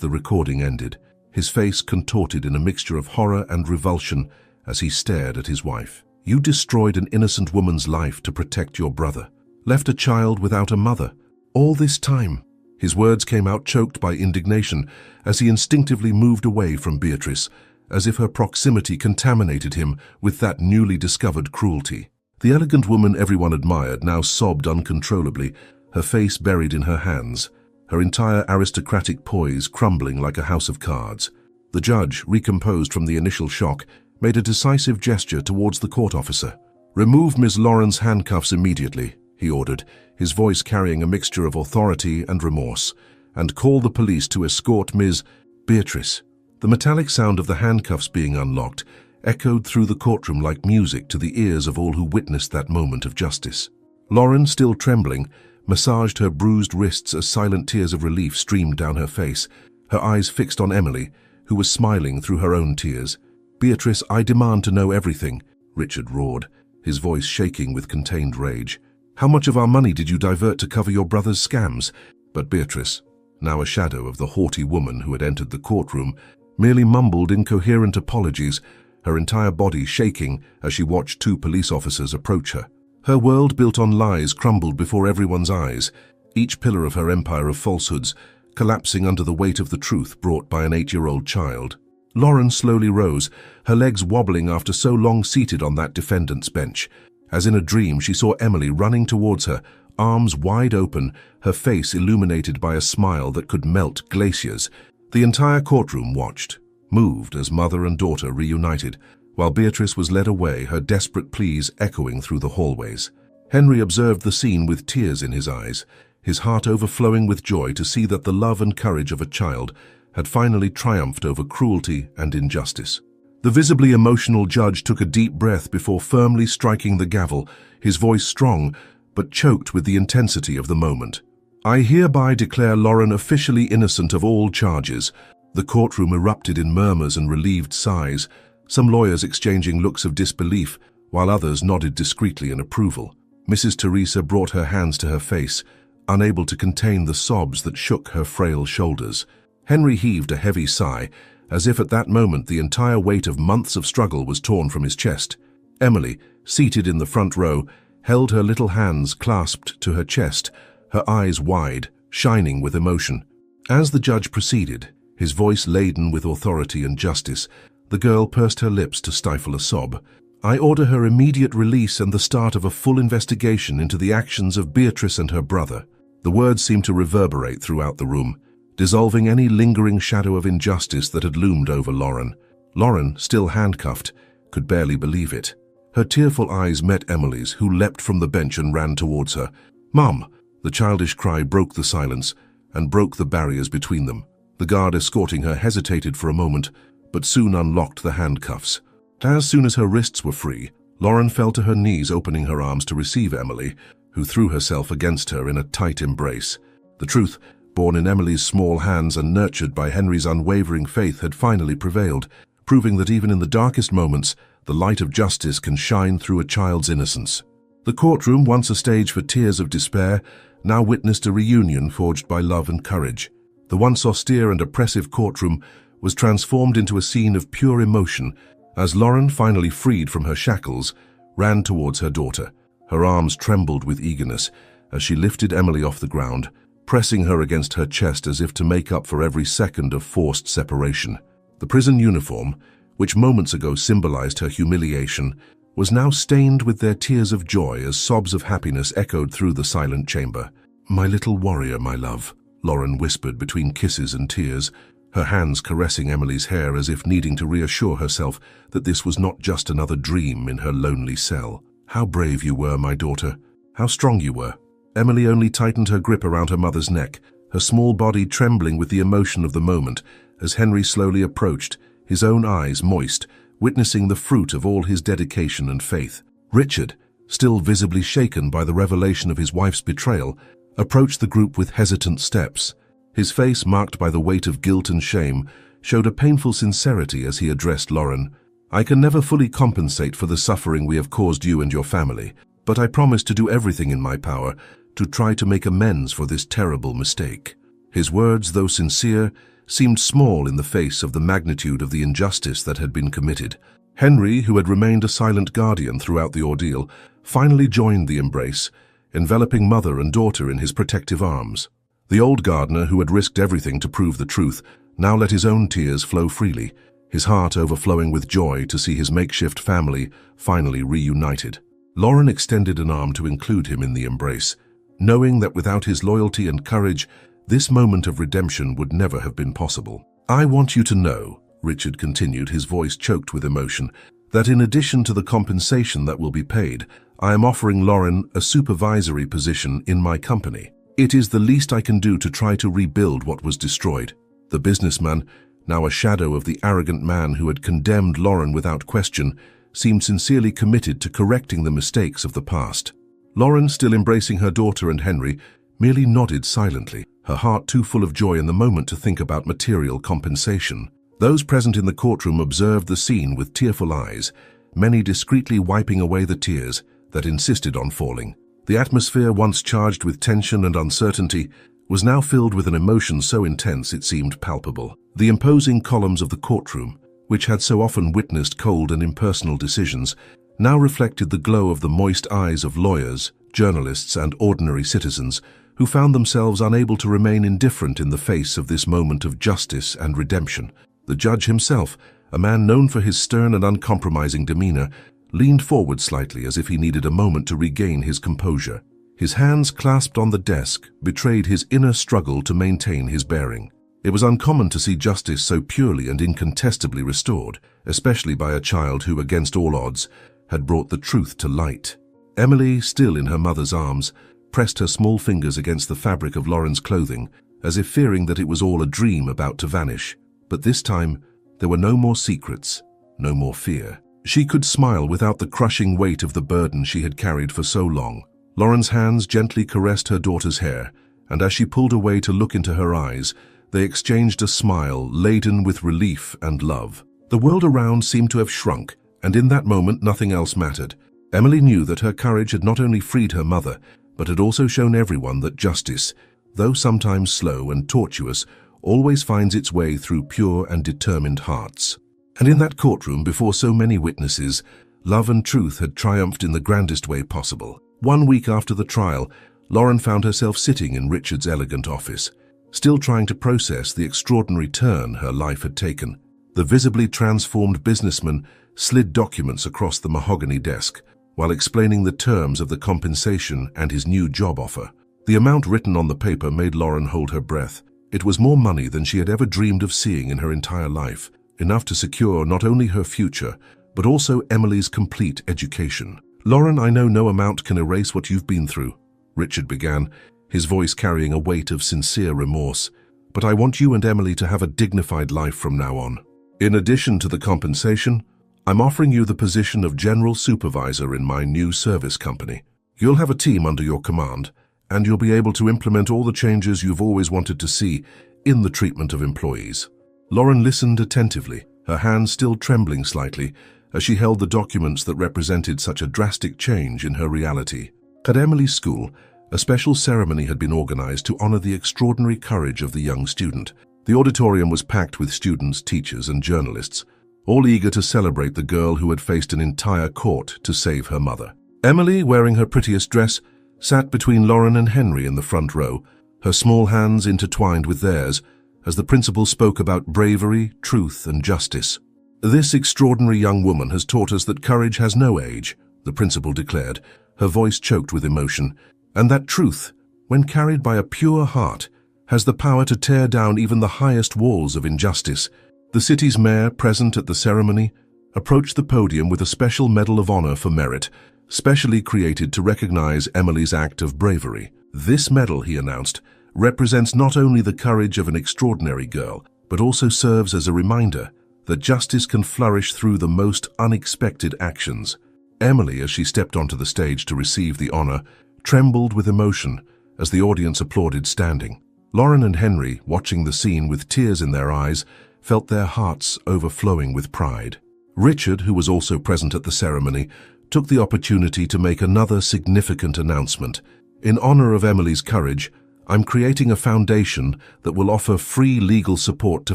A: the recording ended, his face contorted in a mixture of horror and revulsion as he stared at his wife. "You destroyed an innocent woman's life to protect your brother, left a child without a mother. All this time." His words came out choked by indignation as he instinctively moved away from Beatrice, as if her proximity contaminated him with that newly discovered cruelty. The elegant woman everyone admired now sobbed uncontrollably, her face buried in her hands, her entire aristocratic poise crumbling like a house of cards. The judge, recomposed from the initial shock, made a decisive gesture towards the court officer. "Remove Miss Lauren's handcuffs immediately," he ordered, his voice carrying a mixture of authority and remorse, "and call the police to escort Ms. Beatrice." The metallic sound of the handcuffs being unlocked echoed through the courtroom like music to the ears of all who witnessed that moment of justice. Lauren, still trembling, massaged her bruised wrists as silent tears of relief streamed down her face, her eyes fixed on Emily, who was smiling through her own tears. "Beatrice, I demand to know everything," Richard roared, his voice shaking with contained rage. "How much of our money did you divert to cover your brother's scams?" But Beatrice, now a shadow of the haughty woman who had entered the courtroom, merely mumbled incoherent apologies, her entire body shaking as she watched two police officers approach her. Her world built on lies crumbled before everyone's eyes, each pillar of her empire of falsehoods collapsing under the weight of the truth brought by an 8-year-old child. Lauren slowly rose, her legs wobbling after so long seated on that defendant's bench. As in a dream, she saw Emily running towards her, arms wide open, her face illuminated by a smile that could melt glaciers. The entire courtroom watched, moved as mother and daughter reunited, while Beatrice was led away, her desperate pleas echoing through the hallways. Henry observed the scene with tears in his eyes, his heart overflowing with joy to see that the love and courage of a child had finally triumphed over cruelty and injustice. The visibly emotional judge took a deep breath before firmly striking the gavel, his voice strong but choked with the intensity of the moment. "I hereby declare Lauren officially innocent of all charges." The courtroom erupted in murmurs and relieved sighs, some lawyers exchanging looks of disbelief, while others nodded discreetly in approval. Mrs. Teresa brought her hands to her face, unable to contain the sobs that shook her frail shoulders. Henry heaved a heavy sigh, as if at that moment the entire weight of months of struggle was torn from his chest. Emily, seated in the front row, held her little hands clasped to her chest, her eyes wide, shining with emotion. As the judge proceeded, his voice laden with authority and justice, the girl pursed her lips to stifle a sob. "I order her immediate release and the start of a full investigation into the actions of Beatrice and her brother." The words seemed to reverberate throughout the room, dissolving any lingering shadow of injustice that had loomed over Lauren. Lauren, still handcuffed, could barely believe it. Her tearful eyes met Emily's, who leapt from the bench and ran towards her. "Mum!" The childish cry broke the silence and broke the barriers between them. The guard escorting her hesitated for a moment, but soon unlocked the handcuffs. As soon as her wrists were free, Lauren fell to her knees, opening her arms to receive Emily, who threw herself against her in a tight embrace. The truth, born in Emily's small hands and nurtured by Henry's unwavering faith, had finally prevailed, proving that even in the darkest moments, the light of justice can shine through a child's innocence. The courtroom, once a stage for tears of despair, now witnessed a reunion forged by love and courage. The once austere and oppressive courtroom was transformed into a scene of pure emotion as Lauren, finally freed from her shackles, ran towards her daughter. Her arms trembled with eagerness as she lifted Emily off the ground, pressing her against her chest as if to make up for every second of forced separation. The prison uniform, which moments ago symbolized her humiliation, was now stained with their tears of joy as sobs of happiness echoed through the silent chamber. "My little warrior, my love," Lauren whispered between kisses and tears, her hands caressing Emily's hair as if needing to reassure herself that this was not just another dream in her lonely cell. How brave you were, my daughter. How strong you were." Emily only tightened her grip around her mother's neck, her small body trembling with the emotion of the moment as Henry slowly approached, his own eyes moist, witnessing the fruit of all his dedication and faith. Richard, still visibly shaken by the revelation of his wife's betrayal, approached the group with hesitant steps. His face, marked by the weight of guilt and shame, showed a painful sincerity as he addressed Lauren. "I can never fully compensate for the suffering we have caused you and your family, but I promise to do everything in my power to try to make amends for this terrible mistake." His words, though sincere, seemed small in the face of the magnitude of the injustice that had been committed. Henry, who had remained a silent guardian throughout the ordeal, finally joined the embrace, enveloping mother and daughter in his protective arms. The old gardener, who had risked everything to prove the truth, now let his own tears flow freely, his heart overflowing with joy to see his makeshift family finally reunited. Lauren extended an arm to include him in the embrace, knowing that without his loyalty and courage, this moment of redemption would never have been possible. "I want you to know," Richard continued, his voice choked with emotion, "that in addition to the compensation that will be paid, I am offering Lauren a supervisory position in my company. It is the least I can do to try to rebuild what was destroyed." The businessman, now a shadow of the arrogant man who had condemned Lauren without question, seemed sincerely committed to correcting the mistakes of the past. Lauren, still embracing her daughter and Henry, merely nodded silently, her heart too full of joy in the moment to think about material compensation. Those present in the courtroom observed the scene with tearful eyes, many discreetly wiping away the tears that insisted on falling. The atmosphere, once charged with tension and uncertainty, was now filled with an emotion so intense it seemed palpable. The imposing columns of the courtroom, which had so often witnessed cold and impersonal decisions, now reflected the glow of the moist eyes of lawyers, journalists, and ordinary citizens who found themselves unable to remain indifferent in the face of this moment of justice and redemption. The judge himself, a man known for his stern and uncompromising demeanor, leaned forward slightly as if he needed a moment to regain his composure. His hands clasped on the desk betrayed his inner struggle to maintain his bearing. It was uncommon to see justice so purely and incontestably restored, especially by a child who, against all odds, had brought the truth to light. Emily, still in her mother's arms, pressed her small fingers against the fabric of Lauren's clothing, as if fearing that it was all a dream about to vanish. But this time, there were no more secrets, no more fear. She could smile without the crushing weight of the burden she had carried for so long. Lauren's hands gently caressed her daughter's hair, and as she pulled away to look into her eyes, they exchanged a smile laden with relief and love. The world around seemed to have shrunk, and in that moment nothing else mattered. Emily knew that her courage had not only freed her mother, but had also shown everyone that justice, though sometimes slow and tortuous, always finds its way through pure and determined hearts. And in that courtroom, before so many witnesses, love and truth had triumphed in the grandest way possible. 1 week after the trial, Lauren found herself sitting in Richard's elegant office, still trying to process the extraordinary turn her life had taken. The visibly transformed businessman slid documents across the mahogany desk, while explaining the terms of the compensation and his new job offer. The amount written on the paper made Lauren hold her breath. It was more money than she had ever dreamed of seeing in her entire life, enough to secure not only her future, but also Emily's complete education. "Lauren, I know no amount can erase what you've been through," Richard began, his voice carrying a weight of sincere remorse. "But I want you and Emily to have a dignified life from now on. In addition to the compensation, I'm offering you the position of general supervisor in my new service company. You'll have a team under your command, and you'll be able to implement all the changes you've always wanted to see in the treatment of employees." Lauren listened attentively, her hands still trembling slightly as she held the documents that represented such a drastic change in her reality. At Emily's school, a special ceremony had been organized to honor the extraordinary courage of the young student. The auditorium was packed with students, teachers, and journalists, all eager to celebrate the girl who had faced an entire court to save her mother. Emily, wearing her prettiest dress, sat between Lauren and Henry in the front row, her small hands intertwined with theirs, as the principal spoke about bravery, truth, and justice. "This extraordinary young woman has taught us that courage has no age," the principal declared, her voice choked with emotion, "and that truth, when carried by a pure heart, has the power to tear down even the highest walls of injustice." The city's mayor, present at the ceremony, approached the podium with a special medal of honor for merit, specially created to recognize Emily's act of bravery. This medal, he announced, represents not only the courage of an extraordinary girl, but also serves as a reminder that justice can flourish through the most unexpected actions. Emily, as she stepped onto the stage to receive the honor, trembled with emotion as the audience applauded standing. Lauren and Henry, watching the scene with tears in their eyes, felt their hearts overflowing with pride. Richard, who was also present at the ceremony, took the opportunity to make another significant announcement. In honor of Emily's courage, I'm creating a foundation that will offer free legal support to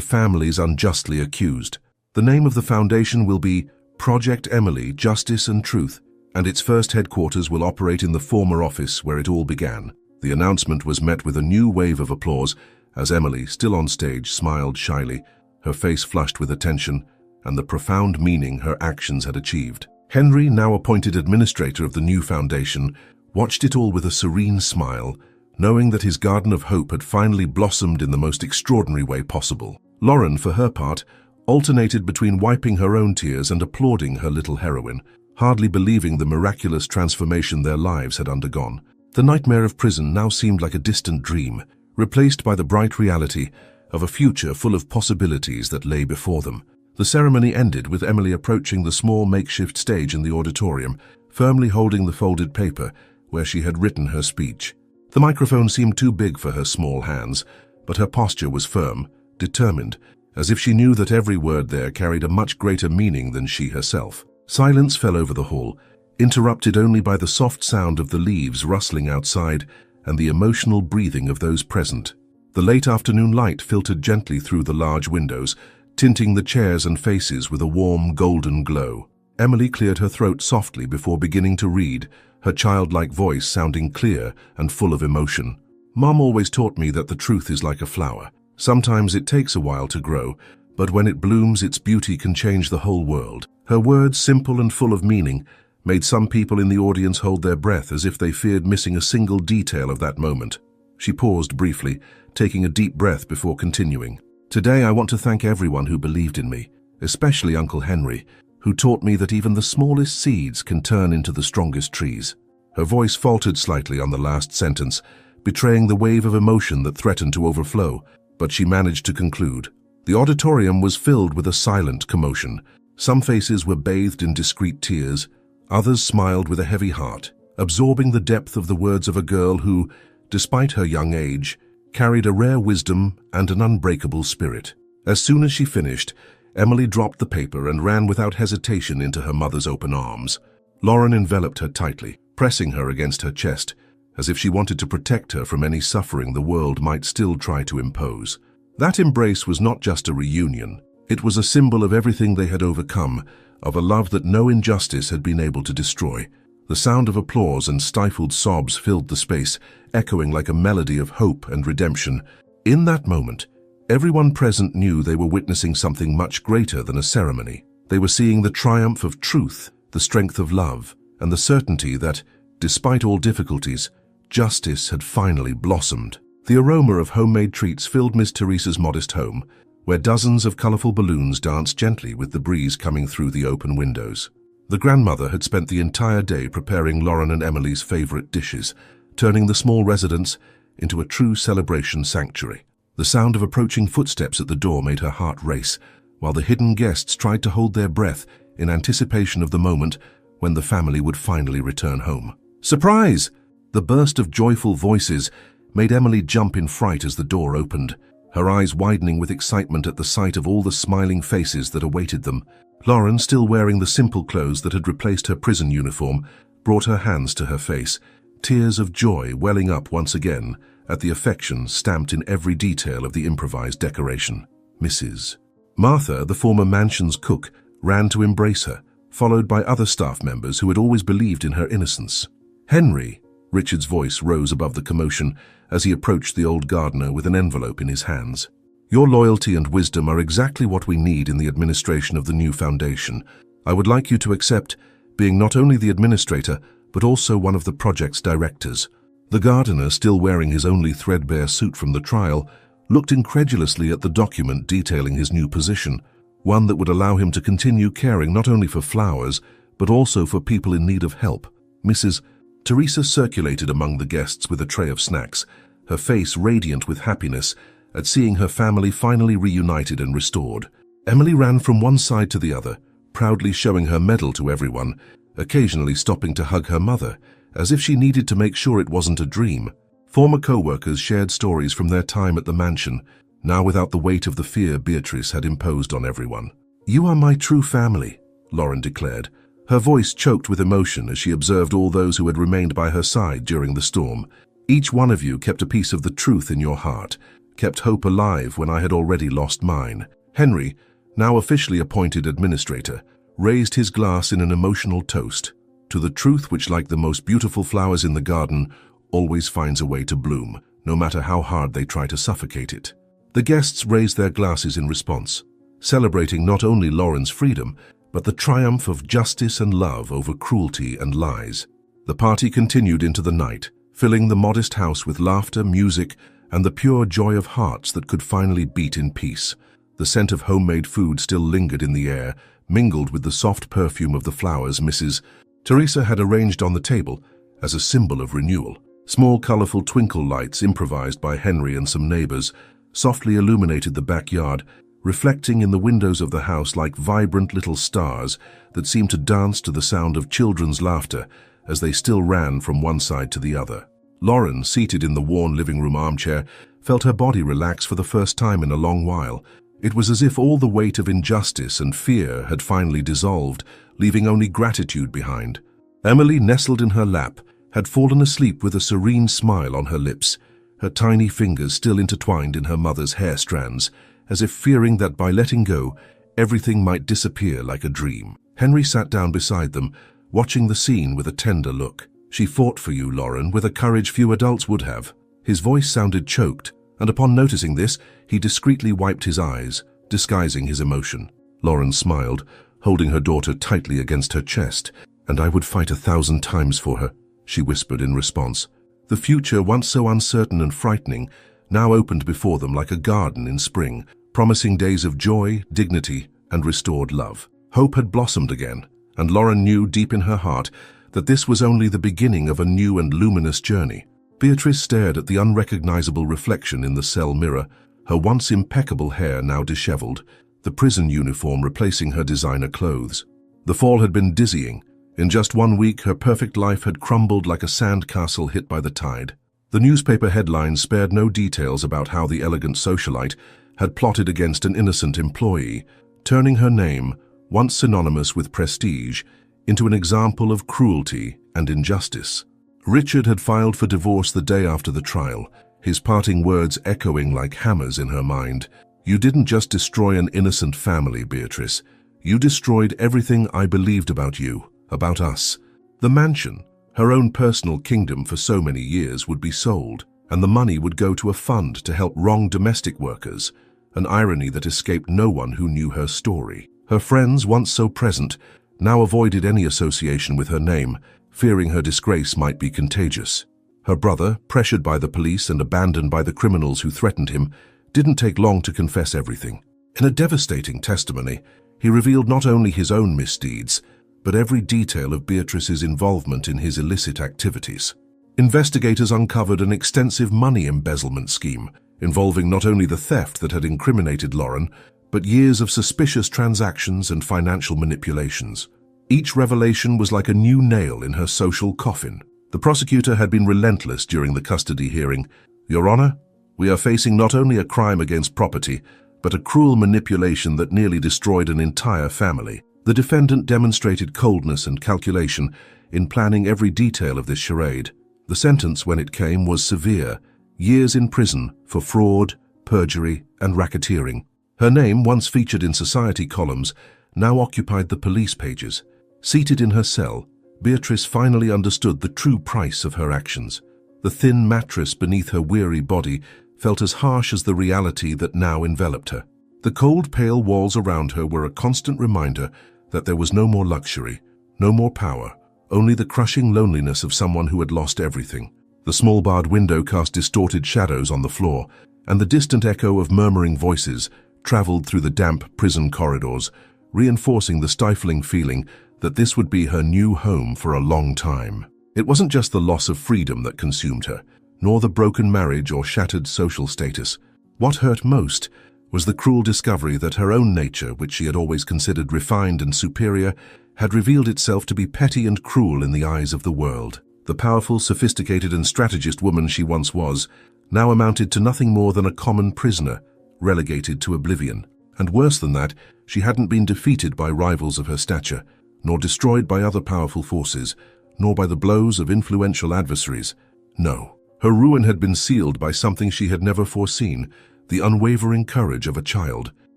A: families unjustly accused. The name of the foundation will be Project Emily, Justice and Truth, and its first headquarters will operate in the former office where it all began. The announcement was met with a new wave of applause as Emily, still on stage, smiled shyly, her face flushed with attention and the profound meaning her actions had achieved. Henry, now appointed administrator of the new foundation, watched it all with a serene smile, knowing that his garden of hope had finally blossomed in the most extraordinary way possible. Lauren, for her part, alternated between wiping her own tears and applauding her little heroine, hardly believing the miraculous transformation their lives had undergone. The nightmare of prison now seemed like a distant dream, replaced by the bright reality of a future full of possibilities that lay before them. The ceremony ended with Emily approaching the small makeshift stage in the auditorium, firmly holding the folded paper where she had written her speech. The microphone seemed too big for her small hands, but her posture was firm, determined, as if she knew that every word there carried a much greater meaning than she herself. Silence fell over the hall, interrupted only by the soft sound of the leaves rustling outside and the emotional breathing of those present. The late afternoon light filtered gently through the large windows, tinting the chairs and faces with a warm golden glow. Emily cleared her throat softly before beginning to read, her childlike voice sounding clear and full of emotion. Mom always taught me that the truth is like a flower. Sometimes it takes a while to grow, but when it blooms, its beauty can change the whole world. Her words, simple and full of meaning, made some people in the audience hold their breath as if they feared missing a single detail of that moment. She paused briefly, taking a deep breath before continuing. Today I want to thank everyone who believed in me, especially Uncle Henry, who taught me that even the smallest seeds can turn into the strongest trees. Her voice faltered slightly on the last sentence, betraying the wave of emotion that threatened to overflow, but she managed to conclude. The auditorium was filled with a silent commotion. Some faces were bathed in discreet tears, others smiled with a heavy heart, absorbing the depth of the words of a girl who, despite her young age, carried a rare wisdom and an unbreakable spirit. As soon as she finished, Emily dropped the paper and ran without hesitation into her mother's open arms. Lauren enveloped her tightly, pressing her against her chest, as if she wanted to protect her from any suffering the world might still try to impose. That embrace was not just a reunion. It was a symbol of everything they had overcome, of a love that no injustice had been able to destroy. The sound of applause and stifled sobs filled the space, echoing like a melody of hope and redemption. In that moment, everyone present knew they were witnessing something much greater than a ceremony. They were seeing the triumph of truth, the strength of love, and the certainty that, despite all difficulties, justice had finally blossomed. The aroma of homemade treats filled Miss Teresa's modest home, where dozens of colorful balloons danced gently with the breeze coming through the open windows. The grandmother had spent the entire day preparing Lauren and Emily's favorite dishes, turning the small residence into a true celebration sanctuary. The sound of approaching footsteps at the door made her heart race, while the hidden guests tried to hold their breath in anticipation of the moment when the family would finally return home. Surprise! The burst of joyful voices made Emily jump in fright as the door opened, her eyes widening with excitement at the sight of all the smiling faces that awaited them. Lauren, still wearing the simple clothes that had replaced her prison uniform, brought her hands to her face, tears of joy welling up once again at the affection stamped in every detail of the improvised decoration. Mrs. Martha, the former mansion's cook, ran to embrace her, followed by other staff members who had always believed in her innocence. Henry, Richard's voice rose above the commotion as he approached the old gardener with an envelope in his hands. Your loyalty and wisdom are exactly what we need in the administration of the new foundation. I would like you to accept being not only the administrator, but also one of the project's directors. The gardener, still wearing his only threadbare suit from the trial, looked incredulously at the document detailing his new position, one that would allow him to continue caring not only for flowers, but also for people in need of help. Mrs. Teresa circulated among the guests with a tray of snacks, her face radiant with happiness at seeing her family finally reunited and restored. Emily ran from one side to the other, proudly showing her medal to everyone, occasionally stopping to hug her mother, as if she needed to make sure it wasn't a dream. Former co-workers shared stories from their time at the mansion, now without the weight of the fear Beatrice had imposed on everyone. "You are my true family," Lauren declared, her voice choked with emotion as she observed all those who had remained by her side during the storm. "Each one of you kept a piece of the truth in your heart, kept hope alive when I had already lost mine." Henry, now officially appointed administrator, raised his glass in an emotional toast to the truth which, like the most beautiful flowers in the garden, always finds a way to bloom, no matter how hard they try to suffocate it. The guests raised their glasses in response, celebrating not only Lauren's freedom, but the triumph of justice and love over cruelty and lies. The party continued into the night, filling the modest house with laughter, music, and the pure joy of hearts that could finally beat in peace. The scent of homemade food still lingered in the air, mingled with the soft perfume of the flowers Mrs. Teresa had arranged on the table as a symbol of renewal. Small, colorful twinkle lights improvised by Henry and some neighbors softly illuminated the backyard, reflecting in the windows of the house like vibrant little stars that seemed to dance to the sound of children's laughter as they still ran from one side to the other. Lauren, seated in the worn living room armchair, felt her body relax for the first time in a long while. It was as if all the weight of injustice and fear had finally dissolved, leaving only gratitude behind. Emily, nestled in her lap, had fallen asleep with a serene smile on her lips, her tiny fingers still intertwined in her mother's hair strands, as if fearing that by letting go, everything might disappear like a dream. Henry sat down beside them, watching the scene with a tender look. "She fought for you, Lauren, with a courage few adults would have." His voice sounded choked, and upon noticing this, he discreetly wiped his eyes, disguising his emotion. Lauren smiled, holding her daughter tightly against her chest. "And I would fight 1,000 times for her," she whispered in response. The future, once so uncertain and frightening, now opened before them like a garden in spring, promising days of joy, dignity, and restored love. Hope had blossomed again, and Lauren knew deep in her heart that this was only the beginning of a new and luminous journey. Beatrice stared at the unrecognizable reflection in the cell mirror, her once impeccable hair now disheveled, the prison uniform replacing her designer clothes. The fall had been dizzying. In just 1 week, her perfect life had crumbled like a sandcastle hit by the tide. The newspaper headlines spared no details about how the elegant socialite had plotted against an innocent employee, turning her name, once synonymous with prestige, into an example of cruelty and injustice. Richard had filed for divorce the day after the trial, his parting words echoing like hammers in her mind. "You didn't just destroy an innocent family, Beatrice. You destroyed everything I believed about you, about us." The mansion, her own personal kingdom for so many years, would be sold, and the money would go to a fund to help wronged domestic workers, an irony that escaped no one who knew her story. Her friends, once so present, now avoided any association with her name, fearing her disgrace might be contagious. Her brother, pressured by the police and abandoned by the criminals who threatened him, didn't take long to confess everything. In a devastating testimony, he revealed not only his own misdeeds, but every detail of Beatrice's involvement in his illicit activities. Investigators uncovered an extensive money embezzlement scheme, involving not only the theft that had incriminated Lauren, but years of suspicious transactions and financial manipulations. Each revelation was like a new nail in her social coffin. The prosecutor had been relentless during the custody hearing. "Your Honor, we are facing not only a crime against property, but a cruel manipulation that nearly destroyed an entire family." The defendant demonstrated coldness and calculation in planning every detail of this charade. The sentence, when it came, was severe: years in prison for fraud, perjury, and racketeering. Her name, once featured in society columns, now occupied the police pages. Seated in her cell, Beatrice finally understood the true price of her actions. The thin mattress beneath her weary body felt as harsh as the reality that now enveloped her. The cold, pale walls around her were a constant reminder that there was no more luxury, no more power, only the crushing loneliness of someone who had lost everything. The small barred window cast distorted shadows on the floor, and the distant echo of murmuring voices traveled through the damp prison corridors, reinforcing the stifling feeling that this would be her new home for a long time. It wasn't just the loss of freedom that consumed her, nor the broken marriage or shattered social status. What hurt most was the cruel discovery that her own nature, which she had always considered refined and superior, had revealed itself to be petty and cruel in the eyes of the world. The powerful, sophisticated and strategist woman she once was now amounted to nothing more than a common prisoner, relegated to oblivion. And worse than that, she hadn't been defeated by rivals of her stature, nor destroyed by other powerful forces, nor by the blows of influential adversaries. No, her ruin had been sealed by something she had never foreseen, the unwavering courage of a child.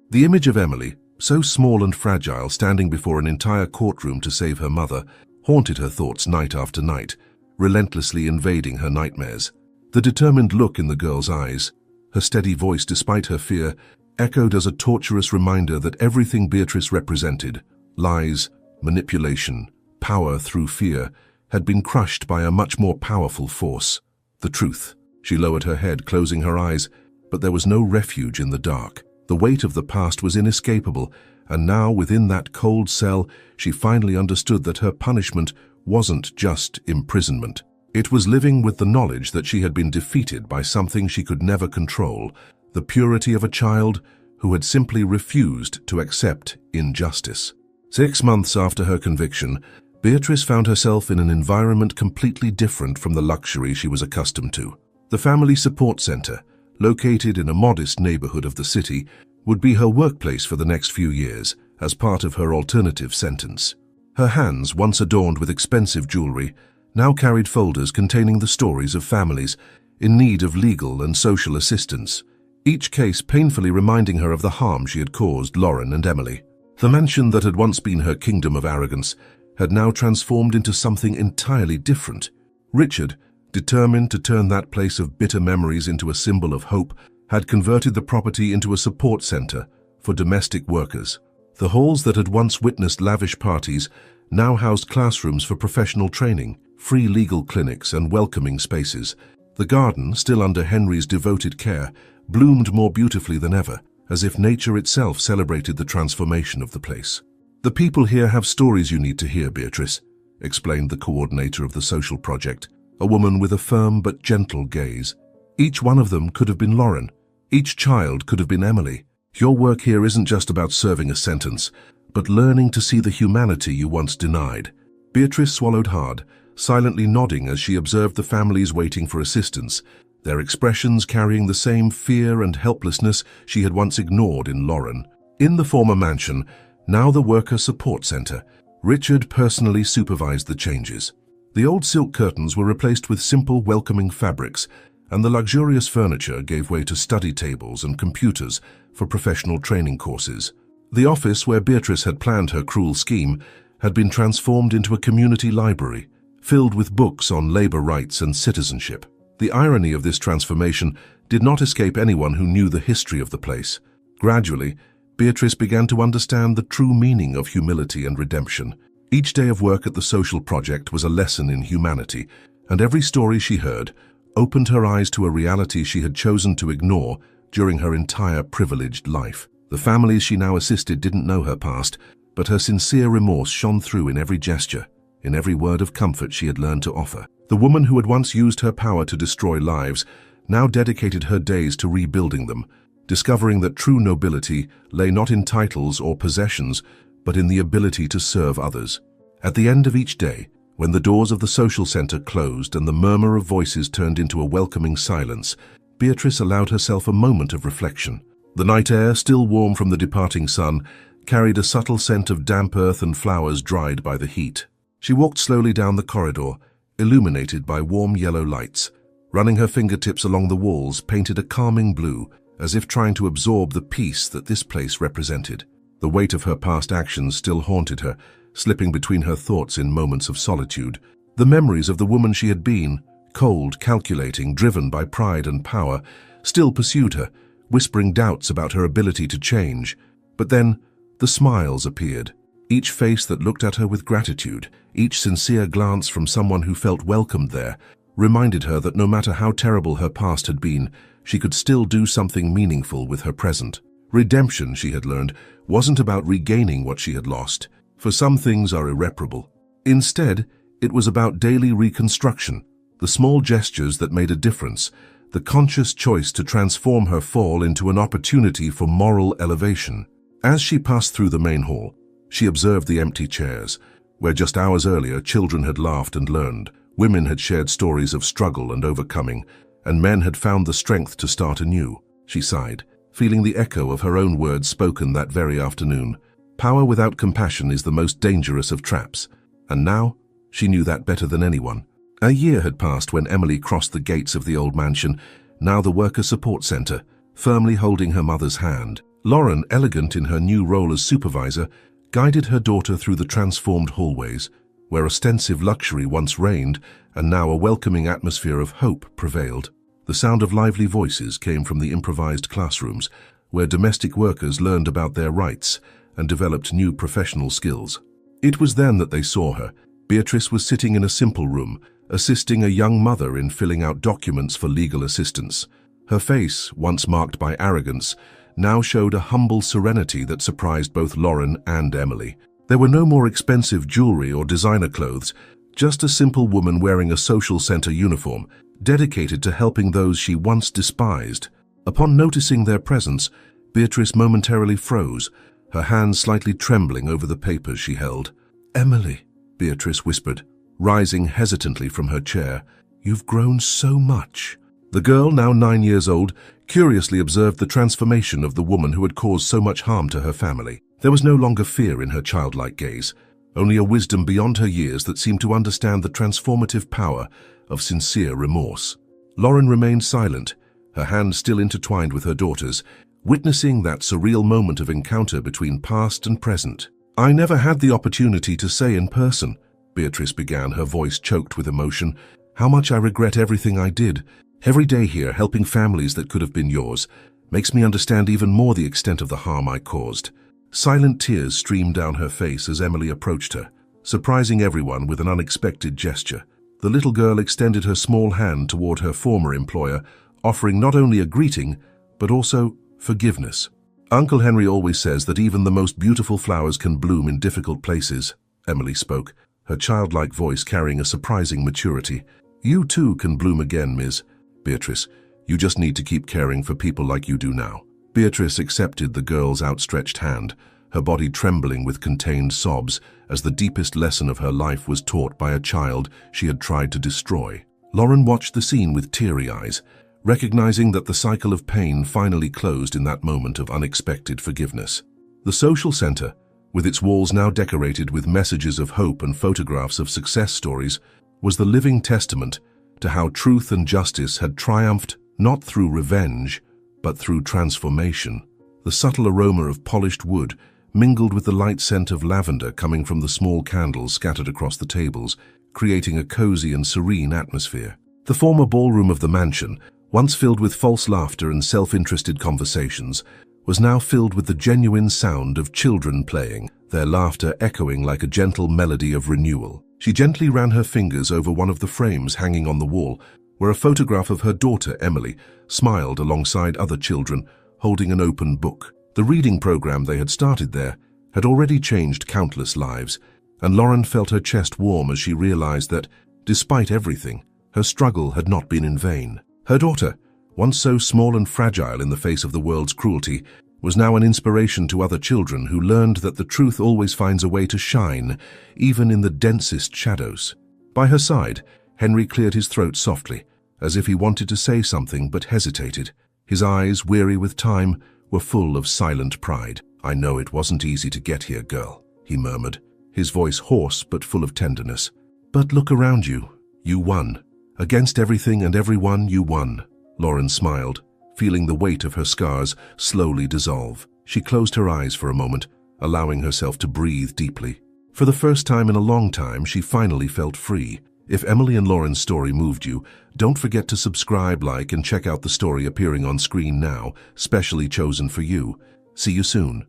A: The image of Emily, so small and fragile, standing before an entire courtroom to save her mother, haunted her thoughts night after night, relentlessly invading her nightmares. The determined look in the girl's eyes, her steady voice despite her fear, echoed as a torturous reminder that everything Beatrice represented, lies, manipulation, power through fear, had been crushed by a much more powerful force, the truth. She lowered her head, closing her eyes, but there was no refuge in the dark. The weight of the past was inescapable, and now within that cold cell, she finally understood that her punishment wasn't just imprisonment. It was living with the knowledge that she had been defeated by something she could never control, the purity of a child who had simply refused to accept injustice. 6 months after her conviction, Beatrice found herself in an environment completely different from the luxury she was accustomed to. The family support center, located in a modest neighborhood of the city, would be her workplace for the next few years as part of her alternative sentence. Her hands, once adorned with expensive jewelry, now carried folders containing the stories of families in need of legal and social assistance, each case painfully reminding her of the harm she had caused Lauren and Emily. The mansion that had once been her kingdom of arrogance had now transformed into something entirely different. Richard, determined to turn that place of bitter memories into a symbol of hope, had converted the property into a support center for domestic workers. The halls that had once witnessed lavish parties now housed classrooms for professional training, free legal clinics and welcoming spaces. The garden, still under Henry's devoted care, bloomed more beautifully than ever, as if nature itself celebrated the transformation of the place. "The people here have stories you need to hear, Beatrice," explained the coordinator of the social project, a woman with a firm but gentle gaze. "Each one of them could have been Lauren. Each child could have been Emily. Your work here isn't just about serving a sentence, but learning to see the humanity you once denied." Beatrice swallowed hard, silently nodding as she observed the families waiting for assistance, their expressions carrying the same fear and helplessness she had once ignored in Lauren. In the former mansion, now the Worker Support Center, Richard personally supervised the changes. The old silk curtains were replaced with simple, welcoming fabrics, and the luxurious furniture gave way to study tables and computers for professional training courses. The office where Beatrice had planned her cruel scheme had been transformed into a community library, filled with books on labor rights and citizenship. The irony of this transformation did not escape anyone who knew the history of the place. Gradually, Beatrice began to understand the true meaning of humility and redemption. Each day of work at the social project was a lesson in humanity, and every story she heard opened her eyes to a reality she had chosen to ignore during her entire privileged life. The families she now assisted didn't know her past, but her sincere remorse shone through in every gesture, in every word of comfort she had learned to offer. The woman who had once used her power to destroy lives now dedicated her days to rebuilding them, discovering that true nobility lay not in titles or possessions, but in the ability to serve others. At the end of each day, when the doors of the social center closed and the murmur of voices turned into a welcoming silence, Beatrice allowed herself a moment of reflection. The night air, still warm from the departing sun, carried a subtle scent of damp earth and flowers dried by the heat. She walked slowly down the corridor, illuminated by warm yellow lights. Running her fingertips along the walls painted a calming blue, as if trying to absorb the peace that this place represented. The weight of her past actions still haunted her, slipping between her thoughts in moments of solitude. The memories of the woman she had been, cold, calculating, driven by pride and power, still pursued her, whispering doubts about her ability to change. But then, the smiles appeared. Each face that looked at her with gratitude, each sincere glance from someone who felt welcomed there, reminded her that no matter how terrible her past had been, she could still do something meaningful with her present. Redemption, she had learned, wasn't about regaining what she had lost, for some things are irreparable. Instead, It was about daily reconstruction, the small gestures that made a difference, the conscious choice to transform her fall into an opportunity for moral elevation. As she passed through the main hall, she observed the empty chairs, where just hours earlier children had laughed and learned, women had shared stories of struggle and overcoming, and men had found the strength to start anew. She sighed, feeling the echo of her own words spoken that very afternoon. Power without compassion is the most dangerous of traps, and now she knew that better than anyone. A year had passed when Emily crossed the gates of the old mansion, now the Worker Support Center, firmly holding her mother's hand. Lauren, elegant in her new role as supervisor, guided her daughter through the transformed hallways, where ostensive luxury once reigned and now a welcoming atmosphere of hope prevailed. The sound of lively voices came from the improvised classrooms, where domestic workers learned about their rights and developed new professional skills. It was then that they saw her. Beatrice was sitting in a simple room, assisting a young mother in filling out documents for legal assistance. Her face, once marked by arrogance, now showed a humble serenity that surprised both Lauren and Emily. There were no more expensive jewelry or designer clothes, just a simple woman wearing a social center uniform, dedicated to helping those she once despised. Upon noticing their presence, Beatrice momentarily froze, her hands slightly trembling over the papers she held. "Emily," Beatrice whispered, rising hesitantly from her chair, "you've grown so much." The girl, now 9 years old, curiously observed the transformation of the woman who had caused so much harm to her family. There was no longer fear in her childlike gaze, only a wisdom beyond her years that seemed to understand the transformative power of sincere remorse. Lauren remained silent, her hands still intertwined with her daughter's, witnessing that surreal moment of encounter between past and present. "I never had the opportunity to say in person," Beatrice began, her voice choked with emotion, "how much I regret everything I did. Every day here, helping families that could have been yours, makes me understand even more the extent of the harm I caused." Silent tears streamed down her face as Emily approached her, surprising everyone with an unexpected gesture. The little girl extended her small hand toward her former employer, offering not only a greeting, but also forgiveness. "Uncle Henry always says that even the most beautiful flowers can bloom in difficult places," Emily spoke, her childlike voice carrying a surprising maturity. "You too can bloom again, Ms. Beatrice. You just need to keep caring for people like you do now." Beatrice accepted the girl's outstretched hand, her body trembling with contained sobs as the deepest lesson of her life was taught by a child she had tried to destroy. Lauren watched the scene with teary eyes, recognizing that the cycle of pain finally closed in that moment of unexpected forgiveness. The social center, with its walls now decorated with messages of hope and photographs of success stories, was the living testament to how truth and justice had triumphed not through revenge, but through transformation. The subtle aroma of polished wood mingled with the light scent of lavender coming from the small candles scattered across the tables, creating a cozy and serene atmosphere. The former ballroom of the mansion, once filled with false laughter and self-interested conversations, was now filled with the genuine sound of children playing, their laughter echoing like a gentle melody of renewal. She gently ran her fingers over one of the frames hanging on the wall, where a photograph of her daughter, Emily, smiled alongside other children, holding an open book. The reading program they had started there had already changed countless lives, and Lauren felt her chest warm as she realized that, despite everything, her struggle had not been in vain. Her daughter, once so small and fragile in the face of the world's cruelty, was now an inspiration to other children who learned that the truth always finds a way to shine, even in the densest shadows. By her side, Henry cleared his throat softly, as if he wanted to say something but hesitated. His eyes, weary with time, were full of silent pride. "I know it wasn't easy to get here, girl," he murmured, his voice hoarse but full of tenderness. "But look around you. You won. Against everything and everyone, you won." Lauren smiled, feeling the weight of her scars slowly dissolve. She closed her eyes for a moment, allowing herself to breathe deeply. For the first time in a long time, she finally felt free. If Emily and Lauren's story moved you, don't forget to subscribe, like, and check out the story appearing on screen now, specially chosen for you. See you soon.